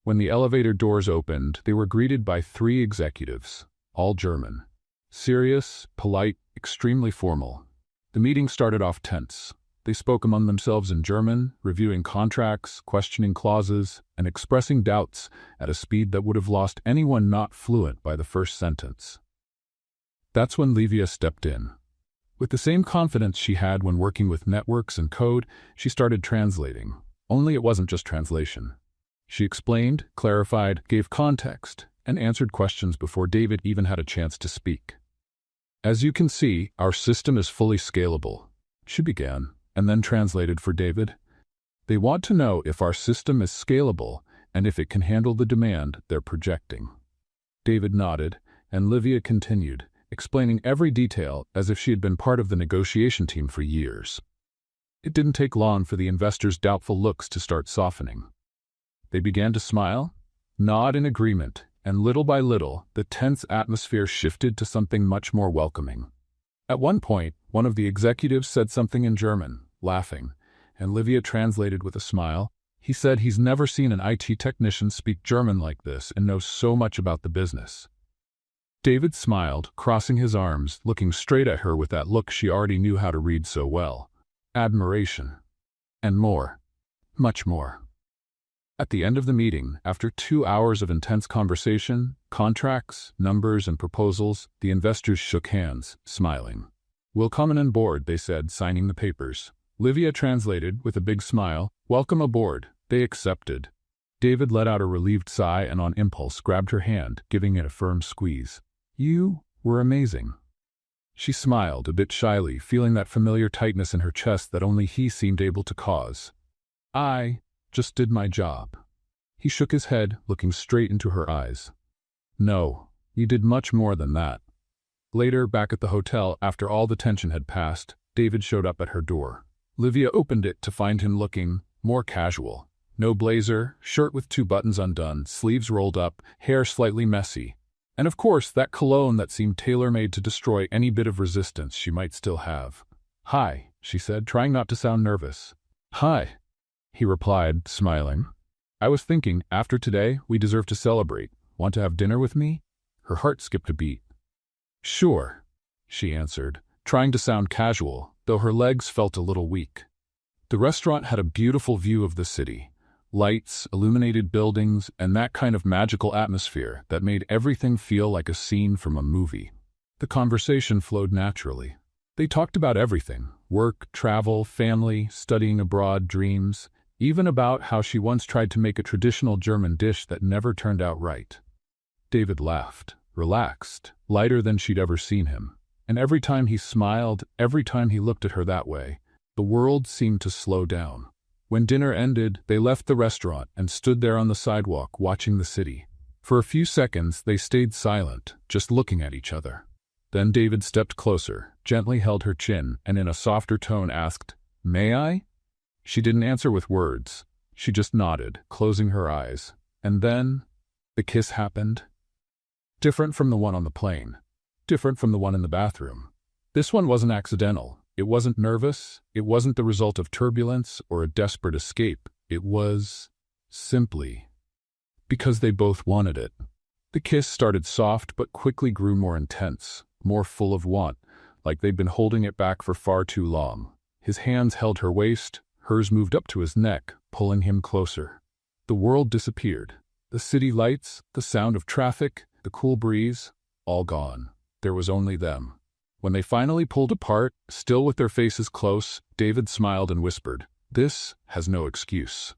When the elevator doors opened, they were greeted by 3 executives, all German. Serious, polite, extremely formal. The meeting started off tense. They spoke among themselves in German, reviewing contracts, questioning clauses, and expressing doubts at a speed that would have lost anyone not fluent by the first sentence. That's when Livia stepped in. With the same confidence she had when working with networks and code, she started translating. Only it wasn't just translation. She explained, clarified, gave context, and answered questions before David even had a chance to speak. As you can see, our system is fully scalable, she began, and then translated for David. They want to know if our system is scalable and if it can handle the demand they're projecting. David nodded, and Livia continued, explaining every detail as if she had been part of the negotiation team for years. It didn't take long for the investors' doubtful looks to start softening. They began to smile, nod in agreement, and little by little, the tense atmosphere shifted to something much more welcoming. At one point, one of the executives said something in German, laughing, and Livia translated with a smile. He said he's never seen an IT technician speak German like this and knows so much about the business. David smiled, crossing his arms, looking straight at her with that look she already knew how to read so well. Admiration. And more. Much more. At the end of the meeting, after 2 hours of intense conversation, contracts, numbers, and proposals, the investors shook hands, smiling. Welcome on board, they said, signing the papers. Livia translated, with a big smile, welcome aboard. They accepted. David let out a relieved sigh and on impulse grabbed her hand, giving it a firm squeeze. You were amazing. She smiled, a bit shyly, feeling that familiar tightness in her chest that only he seemed able to cause. I just did my job. He shook his head, looking straight into her eyes. No, you did much more than that. Later, back at the hotel, after all the tension had passed, David showed up at her door. Livia opened it to find him looking more casual. No blazer, shirt with 2 buttons undone, sleeves rolled up, hair slightly messy. And of course, that cologne that seemed tailor-made to destroy any bit of resistance she might still have. "Hi," she said, trying not to sound nervous. "Hi," he replied, smiling. "I was thinking, after today, we deserve to celebrate. Want to have dinner with me?" Her heart skipped a beat. "Sure," she answered, trying to sound casual, though her legs felt a little weak. The restaurant had a beautiful view of the city. Lights, illuminated buildings, and that kind of magical atmosphere that made everything feel like a scene from a movie. The conversation flowed naturally. They talked about everything: work, travel, family, studying abroad, dreams, even about how she once tried to make a traditional German dish that never turned out right. David laughed, relaxed, lighter than she'd ever seen him. And every time he smiled, every time he looked at her that way, the world seemed to slow down. When dinner ended, they left the restaurant and stood there on the sidewalk watching the city. For a few seconds, they stayed silent, just looking at each other. Then David stepped closer, gently held her chin, and in a softer tone asked, "May I?" She didn't answer with words. She just nodded, closing her eyes. And then, the kiss happened. Different from the one on the plane. Different from the one in the bathroom. This one wasn't accidental. It wasn't nervous. It wasn't the result of turbulence or a desperate escape. It was simply because they both wanted it. The kiss started soft but quickly grew more intense, more full of want, like they'd been holding it back for far too long. His hands held her waist, hers moved up to his neck, pulling him closer. The world disappeared. The city lights, the sound of traffic, the cool breeze, all gone. There was only them. When they finally pulled apart, still with their faces close, David smiled and whispered, "This has no excuse."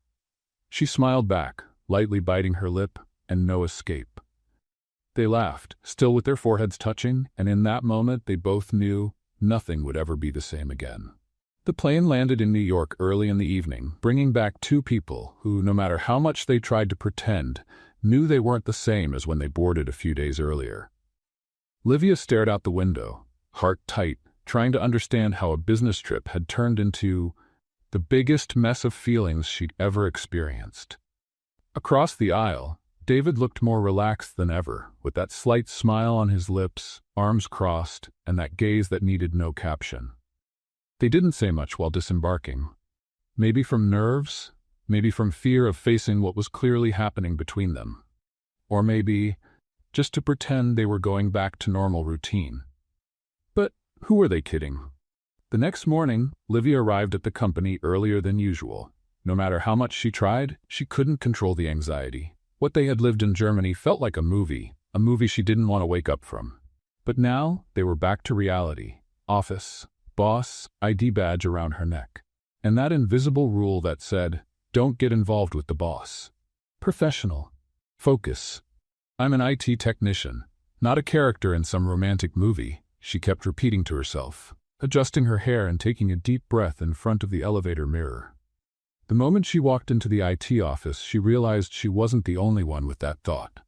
She smiled back, lightly biting her lip, and no escape. They laughed, still with their foreheads touching, and in that moment they both knew nothing would ever be the same again. The plane landed in New York early in the evening, bringing back 2 people who, no matter how much they tried to pretend, knew they weren't the same as when they boarded a few days earlier. Livia stared out the window, heart tight, trying to understand how a business trip had turned into the biggest mess of feelings she'd ever experienced. Across the aisle, David looked more relaxed than ever, with that slight smile on his lips, arms crossed, and that gaze that needed no caption. They didn't say much while disembarking. Maybe from nerves, maybe from fear of facing what was clearly happening between them. Or maybe just to pretend they were going back to normal routine. But who were they kidding? The next morning, Livia arrived at the company earlier than usual. No matter how much she tried, she couldn't control the anxiety. What they had lived in Germany felt like a movie she didn't want to wake up from. But now, they were back to reality. Office, boss, ID badge around her neck. And that invisible rule that said, "Don't get involved with the boss." Professional. Focus. "I'm an IT technician, not a character in some romantic movie," she kept repeating to herself, adjusting her hair and taking a deep breath in front of the elevator mirror. The moment she walked into the IT office, she realized she wasn't the only one with that thought.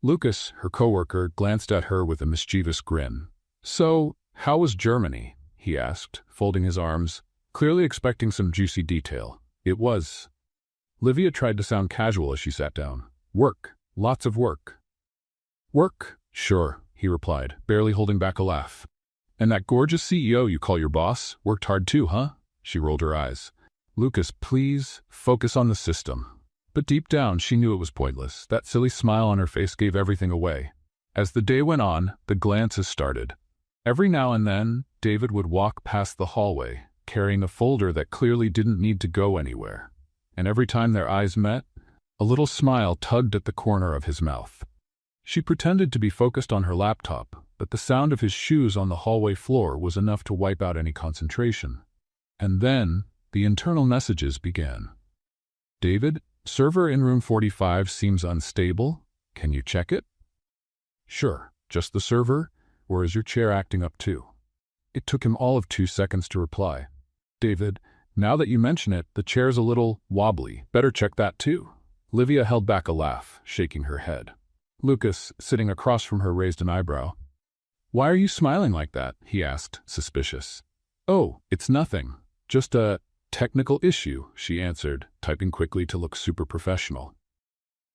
Lucas, her coworker, glanced at her with a mischievous grin. "So, how was Germany?" he asked, folding his arms, clearly expecting some juicy detail. "It was." Livia tried to sound casual as she sat down. "Work. Lots of work." "Work? Sure," he replied, barely holding back a laugh. "And that gorgeous CEO you call your boss worked hard too, huh?" She rolled her eyes. "Lucas, please, focus on the system." But deep down, she knew it was pointless. That silly smile on her face gave everything away. As the day went on, the glances started. Every now and then, David would walk past the hallway, carrying a folder that clearly didn't need to go anywhere. And every time their eyes met, a little smile tugged at the corner of his mouth. She pretended to be focused on her laptop, but the sound of his shoes on the hallway floor was enough to wipe out any concentration. And then, the internal messages began. "David, server in room 45 seems unstable. Can you check it?" "Sure, just the server, or is your chair acting up too?" It took him all of 2 seconds to reply. "David, now that you mention it, the chair's a little wobbly. Better check that too." Livia held back a laugh, shaking her head. Lucas, sitting across from her, raised an eyebrow. "Why are you smiling like that?" he asked, suspicious. "Oh, it's nothing. Just a technical issue," she answered, typing quickly to look super professional.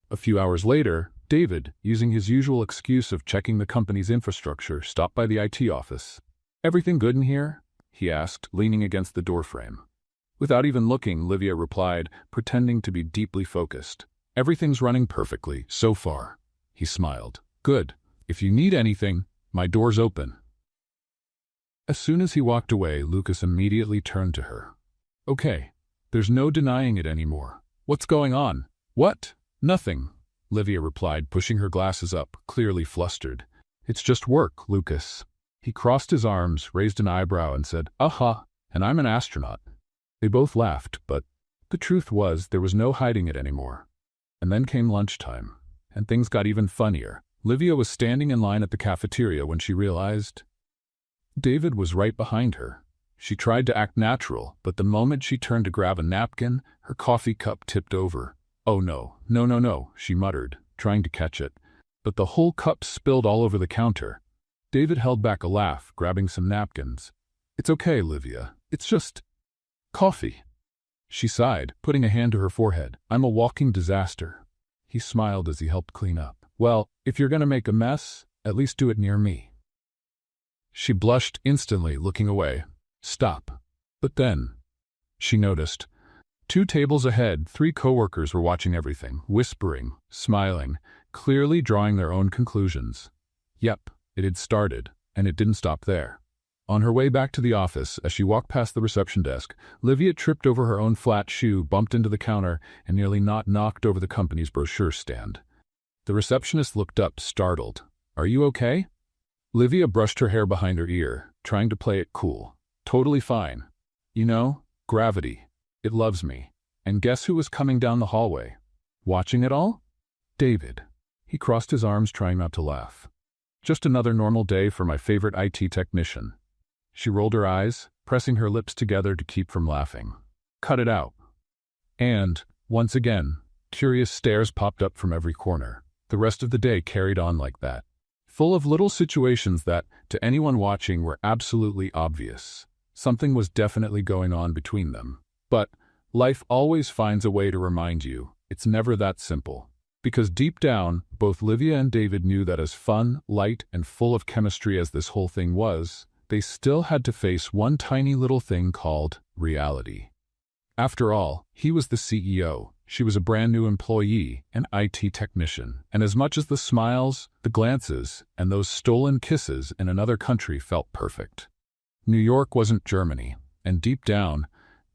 A few hours later, David, using his usual excuse of checking the company's infrastructure, stopped by the IT office. "Everything good in here?" he asked, leaning against the doorframe. Without even looking, Livia replied, pretending to be deeply focused. "Everything's running perfectly, so far." He smiled. "Good. If you need anything, my door's open." As soon as he walked away, Lucas immediately turned to her. "Okay, there's no denying it anymore. What's going on?" "What? Nothing," Livia replied, pushing her glasses up, clearly flustered. "It's just work, Lucas." He crossed his arms, raised an eyebrow, and said, "Aha, and I'm an astronaut." They both laughed, but the truth was there was no hiding it anymore. And then came lunchtime, and things got even funnier. Livia was standing in line at the cafeteria when she realized David was right behind her. She tried to act natural, but the moment she turned to grab a napkin, her coffee cup tipped over. "Oh no, no, no, no," she muttered, trying to catch it. But the whole cup spilled all over the counter. David held back a laugh, grabbing some napkins. "It's okay, Livia. It's just coffee." She sighed, putting a hand to her forehead. "I'm a walking disaster." He smiled as he helped clean up. "Well, if you're going to make a mess, at least do it near me." She blushed instantly, looking away. "Stop." But then she noticed 2 tables ahead, 3 coworkers were watching everything, whispering, smiling, clearly drawing their own conclusions. Yep, it had started, and it didn't stop there. On her way back to the office, as she walked past the reception desk, Livia tripped over her own flat shoe, bumped into the counter, and nearly knocked over the company's brochure stand. The receptionist looked up, startled. "Are you okay?" Livia brushed her hair behind her ear, trying to play it cool. "Totally fine. You know, gravity. It loves me." And guess who was coming down the hallway? Watching it all? David. He crossed his arms, trying not to laugh. "Just another normal day for my favorite IT technician." She rolled her eyes, pressing her lips together to keep from laughing. "Cut it out." And, once again, curious stares popped up from every corner. The rest of the day carried on like that, full of little situations that, to anyone watching, were absolutely obvious. Something was definitely going on between them. But life always finds a way to remind you it's never that simple. Because deep down, both Livia and David knew that as fun, light, and full of chemistry as this whole thing was, they still had to face one tiny little thing called reality. After all, he was the CEO, she was a brand new employee, an IT technician, and as much as the smiles, the glances, and those stolen kisses in another country felt perfect, New York wasn't Germany, and deep down,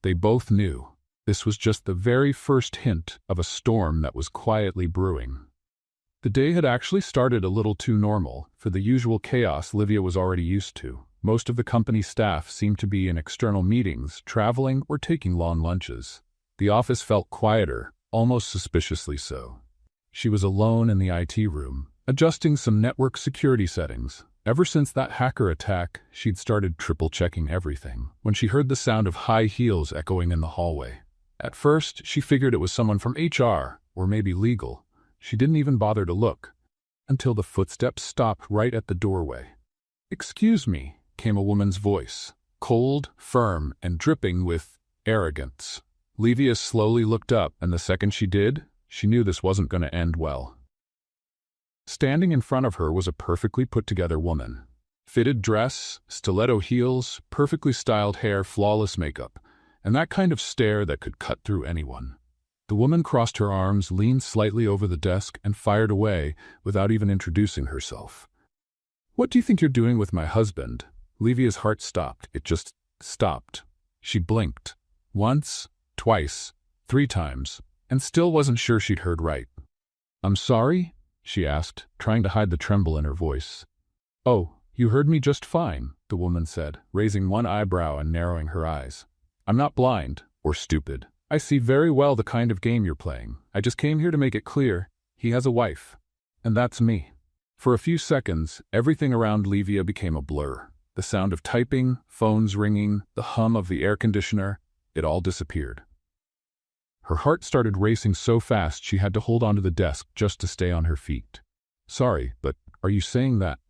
they both knew this was just the very first hint of a storm that was quietly brewing. The day had actually started a little too normal for the usual chaos Livia was already used to. Most of the company staff seemed to be in external meetings, traveling, or taking long lunches. The office felt quieter, almost suspiciously so. She was alone in the IT room, adjusting some network security settings. Ever since that hacker attack, she'd started triple-checking everything, when she heard the sound of high heels echoing in the hallway. At first, she figured it was someone from HR, or maybe legal. She didn't even bother to look, until the footsteps stopped right at the doorway. "Excuse me," came a woman's voice, cold, firm, and dripping with arrogance. Livia slowly looked up, and the second she did, she knew this wasn't going to end well. Standing in front of her was a perfectly put-together woman. Fitted dress, stiletto heels, perfectly styled hair, flawless makeup, and that kind of stare that could cut through anyone. The woman crossed her arms, leaned slightly over the desk, and fired away without even introducing herself. "What do you think you're doing with my husband?" Livia's heart stopped. It just stopped. She blinked. Once, twice, 3 times, and still wasn't sure she'd heard right. "I'm sorry?" she asked, trying to hide the tremble in her voice. "Oh, you heard me just fine," the woman said, raising one eyebrow and narrowing her eyes. "I'm not blind, or stupid. I see very well the kind of game you're playing. I just came here to make it clear, he has a wife. And that's me." For a few seconds, everything around Livia became a blur. The sound of typing, phones ringing, the hum of the air conditioner, it all disappeared. Her heart started racing so fast she had to hold onto the desk just to stay on her feet. "Sorry, but are you saying that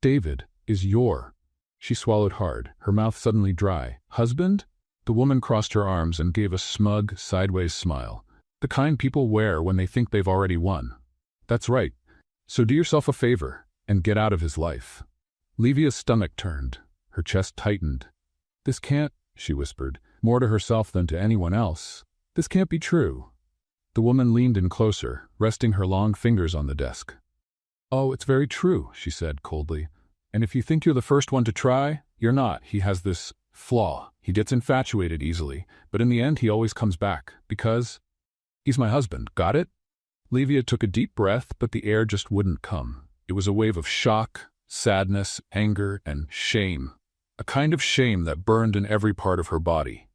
David is your She swallowed hard, her mouth suddenly dry. Husband? The woman crossed her arms and gave a smug, sideways smile. The kind people wear when they think they've already won. That's right. So do yourself a favor and get out of his life. Livia's stomach turned. Her chest tightened. This can't, she whispered, more to herself than to anyone else. This can't be true. The woman leaned in closer, resting her long fingers on the desk. Oh, it's very true, she said coldly. And if you think you're the first one to try, you're not. He has this flaw. He gets infatuated easily, but in the end he always comes back, because he's my husband. Got it? Livia took a deep breath, but the air just wouldn't come. It was a wave of shock, sadness, anger, and shame. A kind of shame that burned in every part of her body.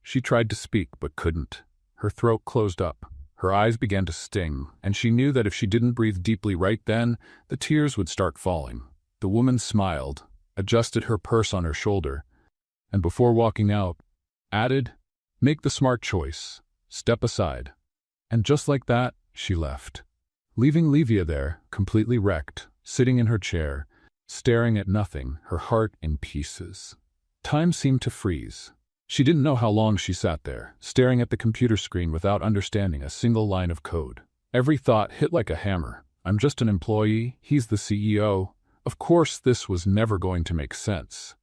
She tried to speak, but couldn't. Her throat closed up. Her eyes began to sting, and she knew that if she didn't breathe deeply right then, the tears would start falling. The woman smiled, adjusted her purse on her shoulder, and before walking out, added, "Make the smart choice. Step aside." And just like that, she left, leaving Livia there, completely wrecked, sitting in her chair, staring at nothing, her heart in pieces. Time seemed to freeze. She didn't know how long she sat there, staring at the computer screen without understanding a single line of code. Every thought hit like a hammer. I'm just an employee, he's the CEO. Of course this was never going to make sense.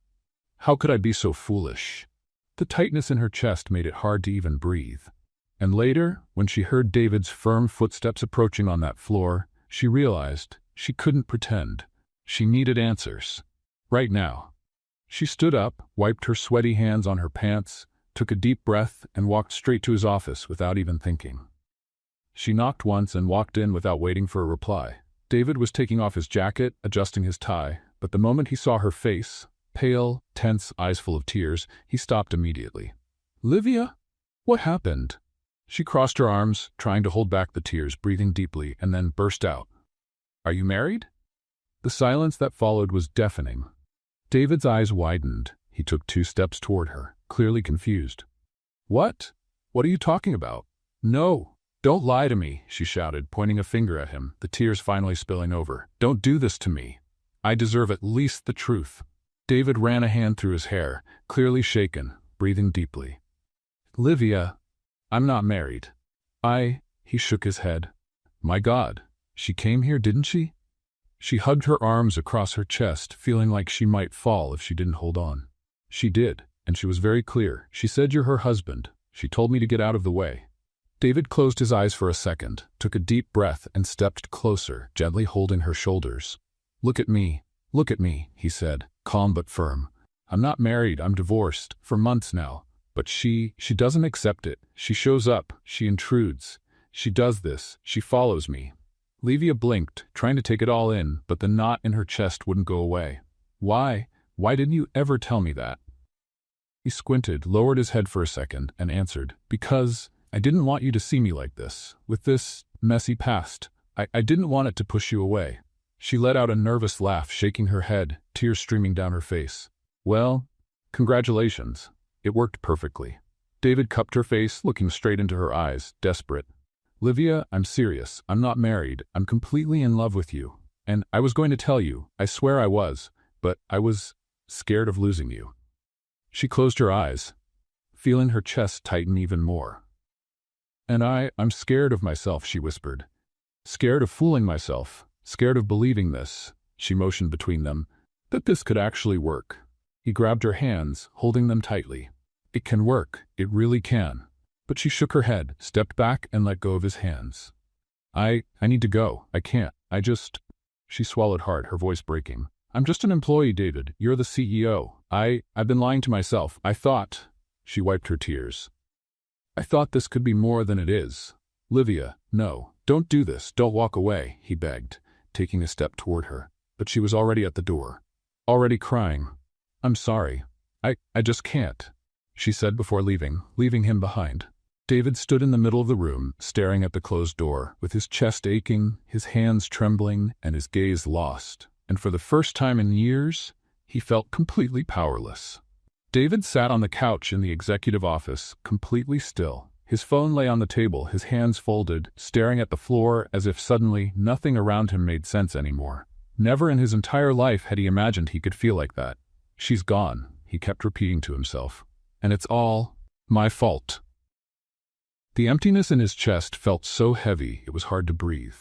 How could I be so foolish? The tightness in her chest made it hard to even breathe. And later, when she heard David's firm footsteps approaching on that floor, she realized she couldn't pretend. She needed answers. Right now. She stood up, wiped her sweaty hands on her pants, took a deep breath, and walked straight to his office without even thinking. She knocked once and walked in without waiting for a reply. David was taking off his jacket, adjusting his tie, but the moment he saw her face, pale, tense, eyes full of tears, he stopped immediately. "Livia? What happened?" She crossed her arms, trying to hold back the tears, breathing deeply, and then burst out. "Are you married?" The silence that followed was deafening. David's eyes widened. He took 2 steps toward her, clearly confused. "What? What are you talking about?" "No, don't lie to me," she shouted, pointing a finger at him, the tears finally spilling over. "Don't do this to me. I deserve at least the truth." David ran a hand through his hair, clearly shaken, breathing deeply. "Livia, I'm not married." He shook his head. "My God, she came here, didn't she?" She hugged her arms across her chest, feeling like she might fall if she didn't hold on. "She did, and she was very clear. She said you're her husband. She told me to get out of the way." David closed his eyes for a second, took a deep breath, and stepped closer, gently holding her shoulders. Look at me, he said, calm but firm. "I'm not married, I'm divorced, for months now. But she doesn't accept it. She shows up, she intrudes. She does this, she follows me." Livia blinked, trying to take it all in, but the knot in her chest wouldn't go away. Why didn't you ever tell me that?" He squinted, lowered his head for a second, and answered, "Because I didn't want you to see me like this, with this messy past. I didn't want it to push you away." She let out a nervous laugh, shaking her head, tears streaming down her face. "Well, congratulations. It worked perfectly." David cupped her face, looking straight into her eyes, desperate. "Livia, I'm serious. I'm not married. I'm completely in love with you. And I was going to tell you, I swear I was, but I was scared of losing you." She closed her eyes, feeling her chest tighten even more. "And I'm scared of myself," she whispered. "Scared of fooling myself. Scared of believing this," she motioned between them, "that this could actually work." He grabbed her hands, holding them tightly. "It can work. It really can." But she shook her head, stepped back, and let go of his hands. I need to go. I can't. She swallowed hard, her voice breaking. "I'm just an employee, David. You're the CEO. I've been lying to myself. I thought..." She wiped her tears. "I thought this could be more than it is." "Livia, no. Don't do this. Don't walk away," he begged, taking a step toward her. But she was already at the door, already crying. "I'm sorry. I just can't," she said before leaving him behind. David stood in the middle of the room, staring at the closed door, with his chest aching, his hands trembling, and his gaze lost. And for the first time in years, he felt completely powerless. David sat on the couch in the executive office, completely still. His phone lay on the table, his hands folded, staring at the floor as if suddenly nothing around him made sense anymore. Never in his entire life had he imagined he could feel like that. She's gone, he kept repeating to himself. And it's all my fault. The emptiness in his chest felt so heavy it was hard to breathe.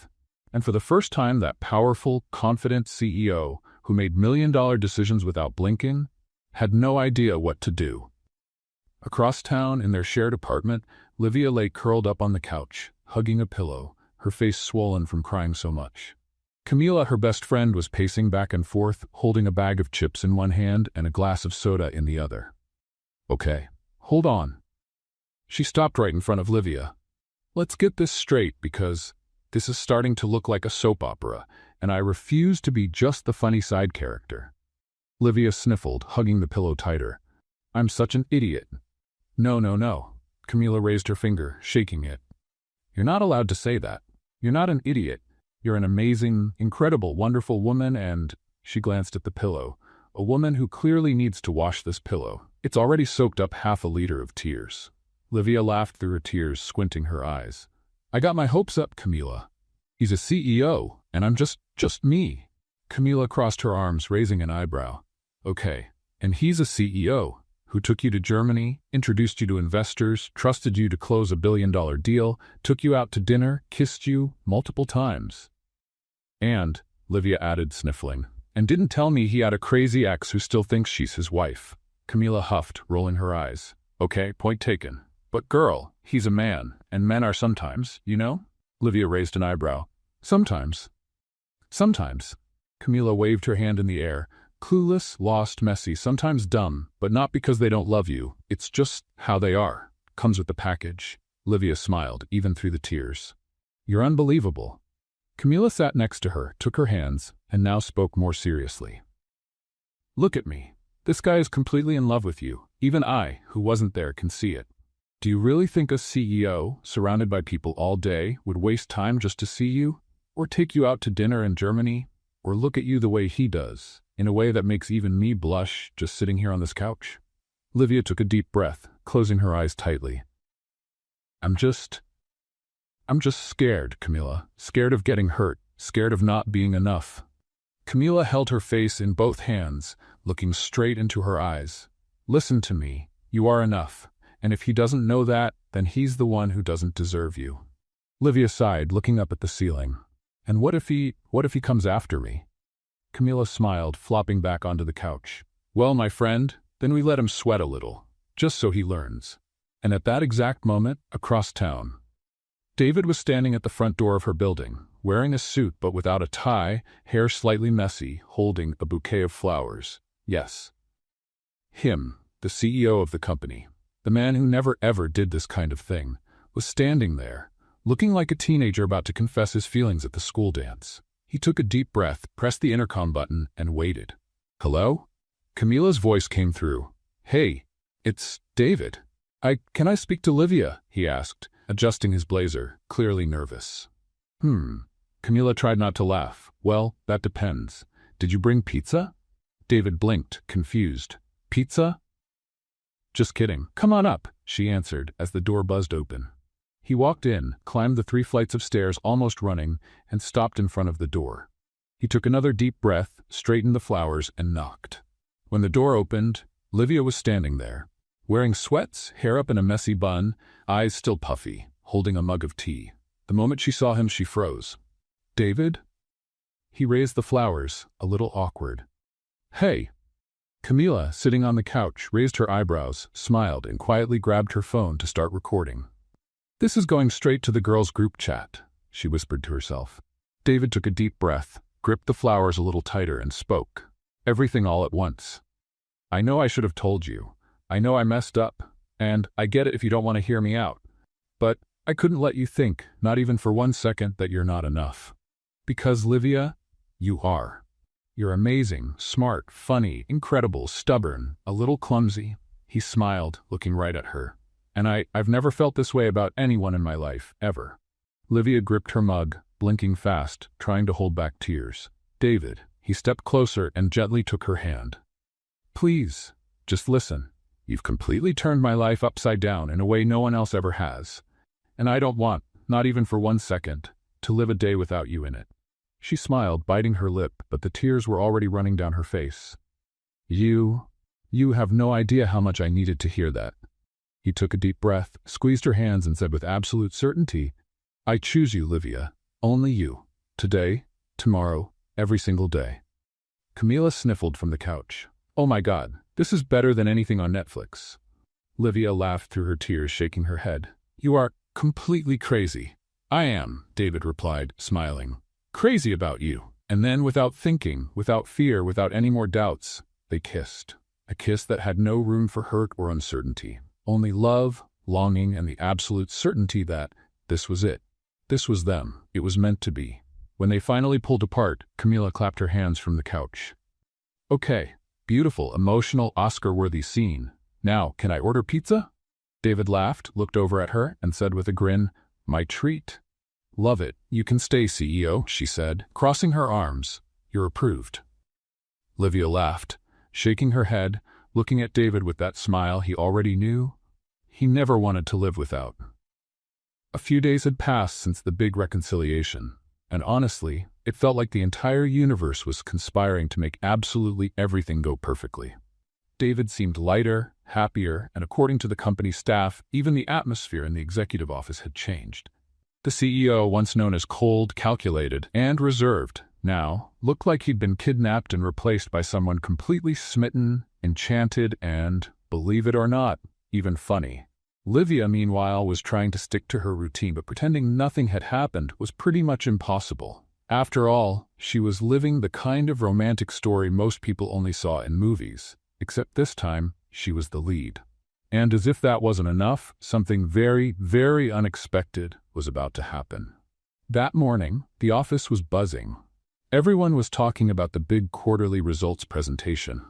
And for the first time, that powerful, confident CEO who made million-dollar decisions without blinking had no idea what to do. Across town, in their shared apartment, Livia lay curled up on the couch, hugging a pillow, her face swollen from crying so much. Camila, her best friend, was pacing back and forth, holding a bag of chips in one hand and a glass of soda in the other. Okay, hold on. She stopped right in front of Livia. Let's get this straight, because this is starting to look like a soap opera, and I refuse to be just the funny side character. Livia sniffled, hugging the pillow tighter. I'm such an idiot. No, no, no. Camila raised her finger, shaking it. You're not allowed to say that. You're not an idiot. You're an amazing, incredible, wonderful woman, and she glanced at the pillow. A woman who clearly needs to wash this pillow. It's already soaked up half a liter of tears. Livia laughed through her tears, squinting her eyes. I got my hopes up, Camila. He's a CEO, and I'm just me. Camila crossed her arms, raising an eyebrow. Okay, and he's a CEO who took you to Germany, introduced you to investors, trusted you to close $1 billion deal, took you out to dinner, kissed you multiple times. And, Livia added, sniffling, and didn't tell me he had a crazy ex who still thinks she's his wife. Camila huffed, rolling her eyes. Okay, point taken. But girl, he's a man, and men are sometimes, you know? Livia raised an eyebrow. Sometimes. Sometimes. Camila waved her hand in the air. Clueless, lost, messy, sometimes dumb, but not because they don't love you. It's just how they are. Comes with the package. Livia smiled, even through the tears. You're unbelievable. Camila sat next to her, took her hands, and now spoke more seriously. Look at me. This guy is completely in love with you. Even I, who wasn't there, can see it. Do you really think a CEO, surrounded by people all day, would waste time just to see you? Or take you out to dinner in Germany? Or look at you the way he does, in a way that makes even me blush just sitting here on this couch? Livia took a deep breath, closing her eyes tightly. I'm just scared, Camila. Scared of getting hurt. Scared of not being enough. Camila held her face in both hands, looking straight into her eyes. Listen to me. You are enough. And if he doesn't know that, then he's the one who doesn't deserve you. Livia sighed, looking up at the ceiling. And what if he comes after me? Camila smiled, flopping back onto the couch. Well, my friend, then we let him sweat a little, just so he learns. And at that exact moment, across town, David was standing at the front door of her building, wearing a suit but without a tie, hair slightly messy, holding a bouquet of flowers. Yes. Him, the CEO of the company, the man who never ever did this kind of thing, was standing there, looking like a teenager about to confess his feelings at the school dance. He took a deep breath, pressed the intercom button, and waited. Hello? Camila's voice came through. Hey, it's David. Can I speak to Livia? He asked, adjusting his blazer, clearly nervous. Camila tried not to laugh. Well, that depends. Did you bring pizza? David blinked, confused. Pizza? Just kidding. Come on up, she answered as the door buzzed open. He walked in, climbed the 3 flights of stairs almost running, and stopped in front of the door. He took another deep breath, straightened the flowers, and knocked. When the door opened, Livia was standing there, wearing sweats, hair up in a messy bun, eyes still puffy, holding a mug of tea. The moment she saw him, she froze. David? He raised the flowers, a little awkward. Hey. Camila, sitting on the couch, raised her eyebrows, smiled, and quietly grabbed her phone to start recording. This is going straight to the girls' group chat, she whispered to herself. David took a deep breath, gripped the flowers a little tighter, and spoke. Everything all at once. I know I should have told you. I know I messed up, and I get it if you don't want to hear me out. But I couldn't let you think, not even for 1 second, that you're not enough. Because, Livia, you are. You're amazing, smart, funny, incredible, stubborn, a little clumsy. He smiled, looking right at her. And I've never felt this way about anyone in my life, ever. Livia gripped her mug, blinking fast, trying to hold back tears. David, he stepped closer and gently took her hand. Please, just listen. You've completely turned my life upside down in a way no one else ever has. And I don't want, not even for 1 second, to live a day without you in it. She smiled, biting her lip, but the tears were already running down her face. You You have no idea how much I needed to hear that. He took a deep breath, squeezed her hands, and said with absolute certainty, I choose you, Livia. Only you. Today, tomorrow, every single day. Camila sniffled from the couch. Oh my God, this is better than anything on Netflix. Livia laughed through her tears, shaking her head. You are completely crazy. I am, David replied, smiling. Crazy about you. And then, without thinking, without fear, without any more doubts, they kissed. A kiss that had no room for hurt or uncertainty. Only love, longing, and the absolute certainty that this was it. This was them. It was meant to be. When they finally pulled apart, Camila clapped her hands from the couch. Okay, beautiful, emotional, Oscar-worthy scene. Now, can I order pizza? David laughed, looked over at her, and said with a grin, My treat. Love it. You can stay, CEO, she said, crossing her arms. You're approved. Livia laughed, shaking her head, looking at David with that smile he already knew. He never wanted to live without. A few days had passed since the big reconciliation, and honestly, it felt like the entire universe was conspiring to make absolutely everything go perfectly. David seemed lighter, happier, and according to the company staff, even the atmosphere in the executive office had changed. The CEO, once known as cold, calculated, and reserved, now looked like he'd been kidnapped and replaced by someone completely smitten, enchanted, and, believe it or not, even funny. Livia, meanwhile, was trying to stick to her routine, but pretending nothing had happened was pretty much impossible. After all, she was living the kind of romantic story most people only saw in movies, except this time, she was the lead. And as if that wasn't enough, something very, very unexpected was about to happen. That morning, the office was buzzing. Everyone was talking about the big quarterly results presentation.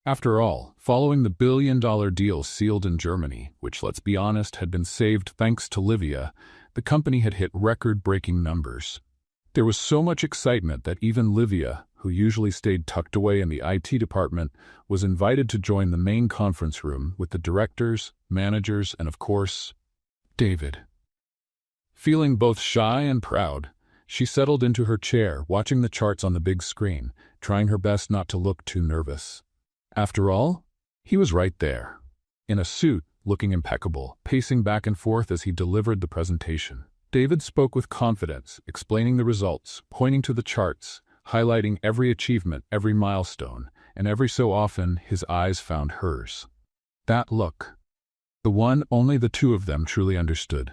After all, following the billion-dollar deal sealed in Germany, which, let's be honest, had been saved thanks to Livia, the company had hit record-breaking numbers. There was so much excitement that even Livia, who usually stayed tucked away in the IT department, was invited to join the main conference room with the directors, managers, and of course, David. Feeling both shy and proud, she settled into her chair, watching the charts on the big screen, trying her best not to look too nervous. After all, he was right there, in a suit, looking impeccable, pacing back and forth as he delivered the presentation. David spoke with confidence, explaining the results, pointing to the charts, highlighting every achievement, every milestone, and every so often his eyes found hers. That look. The one only the two of them truly understood.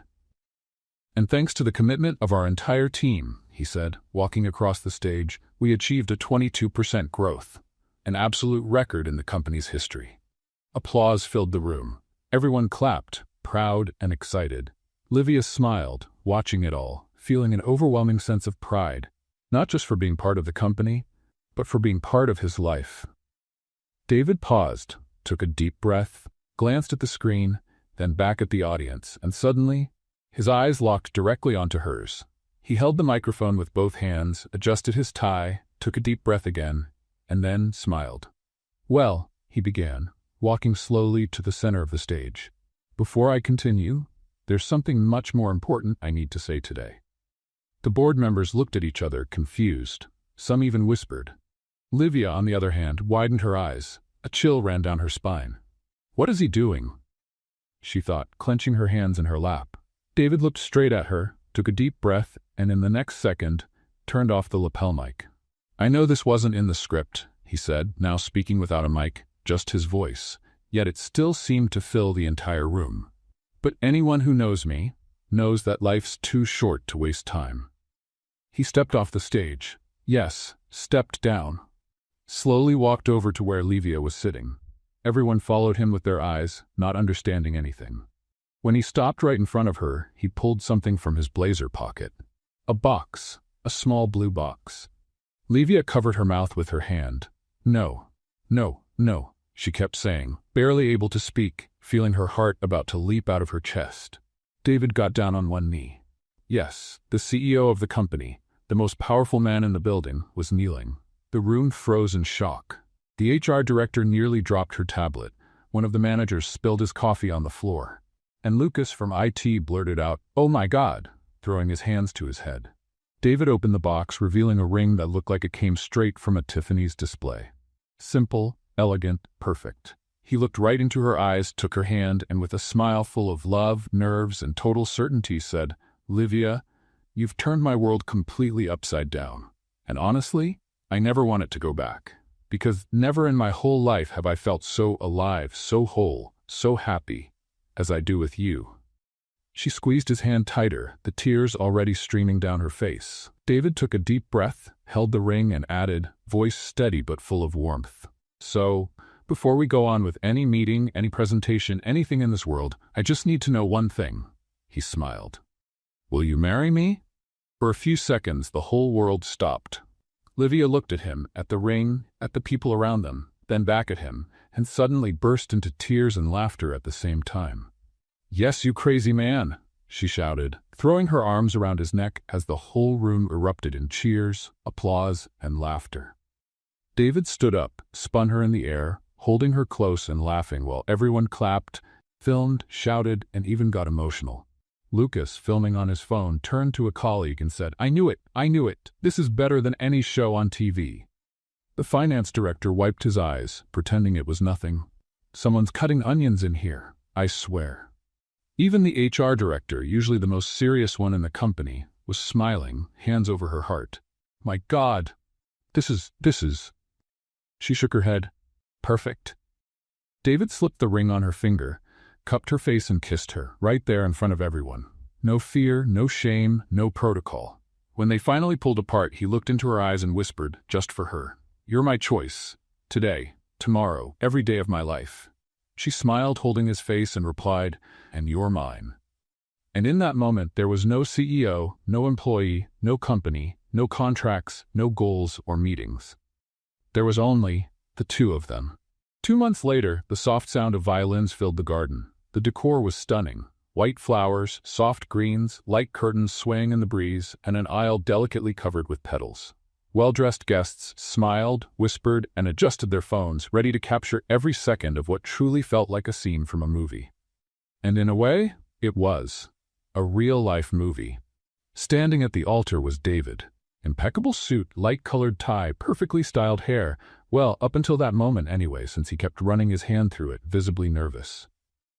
And thanks to the commitment of our entire team, he said, walking across the stage, we achieved a 22% growth. An absolute record in the company's history. Applause filled the room. Everyone clapped, proud and excited. Livia smiled, watching it all, feeling an overwhelming sense of pride, not just for being part of the company, but for being part of his life. David paused, took a deep breath, glanced at the screen, then back at the audience, and suddenly, his eyes locked directly onto hers. He held the microphone with both hands, adjusted his tie, took a deep breath again, and then smiled. Well, he began, walking slowly to the center of the stage. Before I continue, there's something much more important I need to say today. The board members looked at each other, confused. Some even whispered. Livia, on the other hand, widened her eyes. A chill ran down her spine. What is he doing? She thought, clenching her hands in her lap. David looked straight at her, took a deep breath, and in the next second, turned off the lapel mic. I know this wasn't in the script, he said, now speaking without a mic, just his voice, yet it still seemed to fill the entire room. But anyone who knows me knows that life's too short to waste time. He stepped off the stage. Yes, stepped down. Slowly walked over to where Livia was sitting. Everyone followed him with their eyes, not understanding anything. When he stopped right in front of her, he pulled something from his blazer pocket. A box, a small blue box. Livia covered her mouth with her hand. No, no, no, she kept saying, barely able to speak, feeling her heart about to leap out of her chest. David got down on one knee. Yes, the CEO of the company, the most powerful man in the building, was kneeling. The room froze in shock. The HR director nearly dropped her tablet. One of the managers spilled his coffee on the floor. And Lucas from IT blurted out, "Oh my God," throwing his hands to his head. David opened the box, revealing a ring that looked like it came straight from a Tiffany's display. Simple, elegant, perfect. He looked right into her eyes, took her hand, and with a smile full of love, nerves, and total certainty said, "Livia, you've turned my world completely upside down. And honestly, I never want it to go back. Because never in my whole life have I felt so alive, so whole, so happy, as I do with you." She squeezed his hand tighter, the tears already streaming down her face. David took a deep breath, held the ring, and added, voice steady but full of warmth, "So, before we go on with any meeting, any presentation, anything in this world, I just need to know one thing." He smiled. "Will you marry me?" For a few seconds, the whole world stopped. Livia looked at him, at the ring, at the people around them, then back at him, and suddenly burst into tears and laughter at the same time. "Yes, you crazy man," she shouted, throwing her arms around his neck as the whole room erupted in cheers, applause, and laughter. David stood up, spun her in the air, holding her close and laughing while everyone clapped, filmed, shouted, and even got emotional. Lucas, filming on his phone, turned to a colleague and said, I knew it. This is better than any show on TV." The finance director wiped his eyes, pretending it was nothing. "Someone's cutting onions in here, I swear." Even the HR director, usually the most serious one in the company, was smiling, hands over her heart. "My God, this is... She shook her head. "Perfect." David slipped the ring on her finger, cupped her face and kissed her, right there in front of everyone. No fear, no shame, no protocol. When they finally pulled apart, he looked into her eyes and whispered, just for her, "You're my choice. Today, tomorrow, every day of my life." She smiled, holding his face, and replied, "And you're mine." And in that moment, there was no CEO, no employee, no company, no contracts, no goals or meetings. There was only the two of them. 2 months later, the soft sound of violins filled the garden. The decor was stunning. White flowers, soft greens, light curtains swaying in the breeze, and an aisle delicately covered with petals. Well-dressed guests smiled, whispered, and adjusted their phones, ready to capture every second of what truly felt like a scene from a movie. And in a way, it was. A real-life movie. Standing at the altar was David. Impeccable suit, light-colored tie, perfectly styled hair. Well, up until that moment anyway, since he kept running his hand through it, visibly nervous.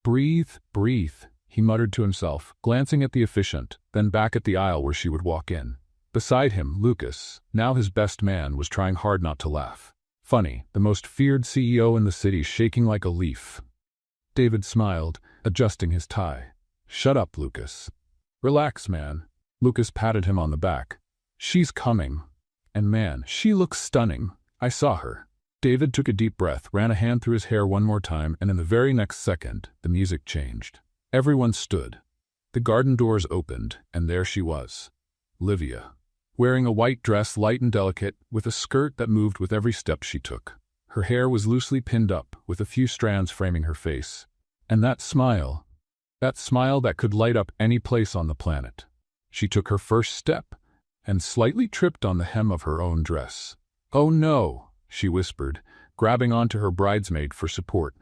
"Breathe, breathe," he muttered to himself, glancing at the officiant, then back at the aisle where she would walk in. Beside him, Lucas, now his best man, was trying hard not to laugh. Funny, the most feared CEO in the city, shaking like a leaf. David smiled, adjusting his tie. "Shut up, Lucas." "Relax, man." Lucas patted him on the back. "She's coming. And man, she looks stunning. I saw her." David took a deep breath, ran a hand through his hair one more time, and in the very next second, the music changed. Everyone stood. The garden doors opened, and there she was. Livia. Wearing a white dress, light and delicate, with a skirt that moved with every step she took. Her hair was loosely pinned up, with a few strands framing her face. And that smile that could light up any place on the planet. She took her first step, and slightly tripped on the hem of her own dress. "Oh no," she whispered, grabbing onto her bridesmaid for support.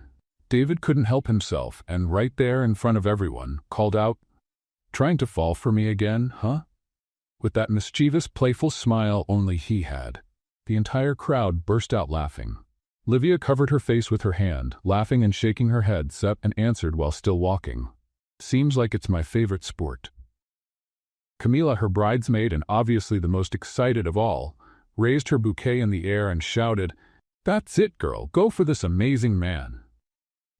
David couldn't help himself, and right there in front of everyone, called out, "Trying to fall for me again, huh?" With that mischievous, playful smile only he had. The entire crowd burst out laughing. Livia covered her face with her hand, laughing and shaking her head, and answered while still walking, "Seems like it's my favorite sport." Camila, her bridesmaid and obviously the most excited of all, raised her bouquet in the air and shouted, "That's it, girl, go for this amazing man."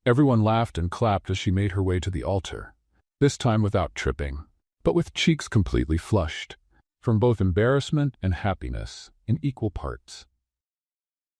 Everyone laughed and clapped as she made her way to the altar, this time without tripping, but with cheeks completely flushed, from both embarrassment and happiness, in equal parts.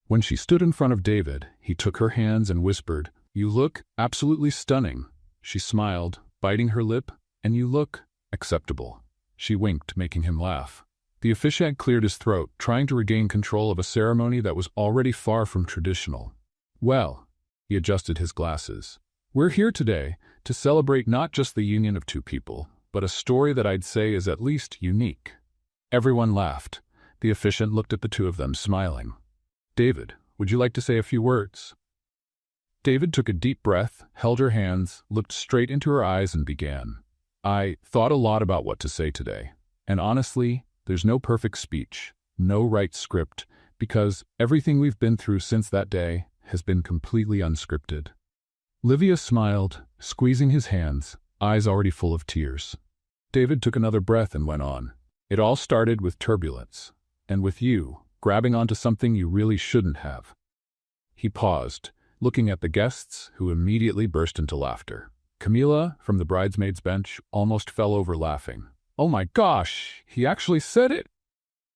When she stood in front of David, he took her hands and whispered, "You look absolutely stunning." She smiled, biting her lip, "And you look acceptable." She winked, making him laugh. The officiant cleared his throat, trying to regain control of a ceremony that was already far from traditional. "Well," he adjusted his glasses, "we're here today to celebrate not just the union of two people, but a story that I'd say is at least unique." Everyone laughed. The officiant looked at the two of them, smiling. "David, would you like to say a few words?" David took a deep breath, held her hands, looked straight into her eyes, and began. "I thought a lot about what to say today, and honestly, there's no perfect speech, no right script, because everything we've been through since that day has been completely unscripted. Livia smiled, squeezing his hands, eyes already full of tears. David took another breath and went on. It all started with turbulence, and with you, grabbing onto something you really shouldn't have. He paused, looking at the guests, who immediately burst into laughter. Camila, from the bridesmaids' bench, almost fell over laughing. "Oh my gosh, he actually said it!"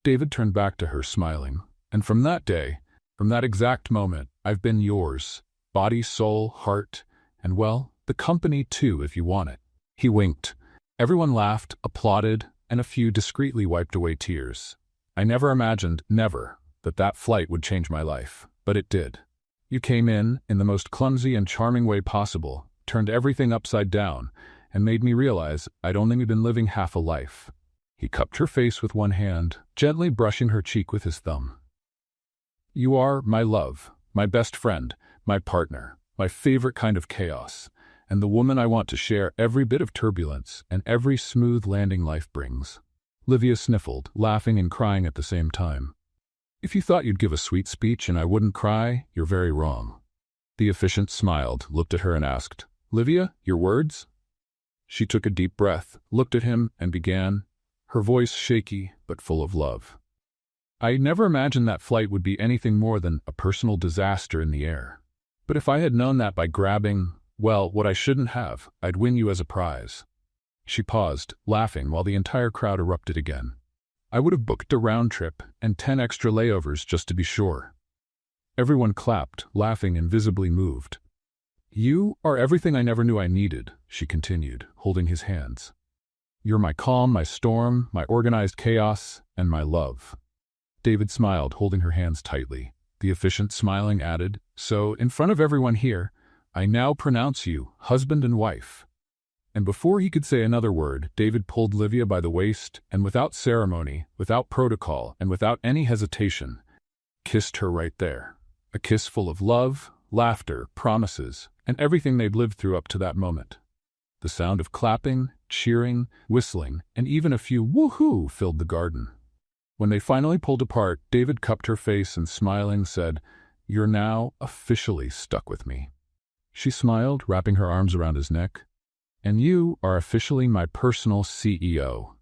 David turned back to her, smiling. "And from that day, from that exact moment, I've been yours. Body, soul, heart, and well, the company too, if you want it." He winked. Everyone laughed, applauded, and a few discreetly wiped away tears. "I never imagined, never, that flight would change my life. But it did. You came in the most clumsy and charming way possible, turned everything upside down, and made me realize I'd only been living half a life." He cupped her face with one hand, gently brushing her cheek with his thumb. "You are my love, my best friend, my partner, my favorite kind of chaos, and the woman I want to share every bit of turbulence and every smooth landing life brings." Livia sniffled, laughing and crying at the same time. "If you thought you'd give a sweet speech and I wouldn't cry, you're very wrong." The officiant smiled, looked at her and asked, "Livia, your words?" She took a deep breath, looked at him, and began, her voice shaky but full of love. "I never imagined that flight would be anything more than a personal disaster in the air. But if I had known that by grabbing, well, what I shouldn't have, I'd win you as a prize." She paused, laughing while the entire crowd erupted again. "I would have booked a round trip and 10 extra layovers just to be sure." Everyone clapped, laughing and visibly moved. "You are everything I never knew I needed," she continued, holding his hands. "You're my calm, my storm, my organized chaos, and my love." David smiled, holding her hands tightly. The officiant, smiling, added, "So, in front of everyone here, I now pronounce you husband and wife." And before he could say another word, David pulled Livia by the waist and without ceremony, without protocol, and without any hesitation, kissed her right there. A kiss full of love, laughter, promises, and everything they'd lived through up to that moment. The sound of clapping, cheering, whistling, and even a few woohoo filled the garden. When they finally pulled apart, David cupped her face and smiling said, "You're now officially stuck with me." She smiled, wrapping her arms around his neck. "And you are officially my personal CEO."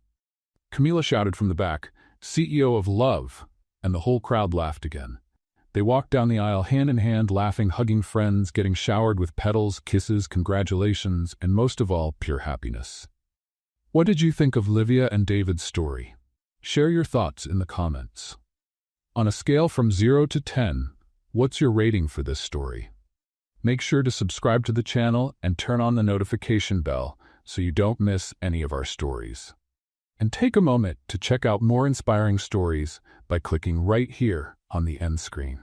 Camila shouted from the back, "CEO of love," and the whole crowd laughed again. They walked down the aisle hand in hand, laughing, hugging friends, getting showered with petals, kisses, congratulations, and most of all, pure happiness. What did you think of Livia and David's story? Share your thoughts in the comments. On a scale from 0 to 10, what's your rating for this story? Make sure to subscribe to the channel and turn on the notification bell so you don't miss any of our stories. And take a moment to check out more inspiring stories by clicking right here on the end screen.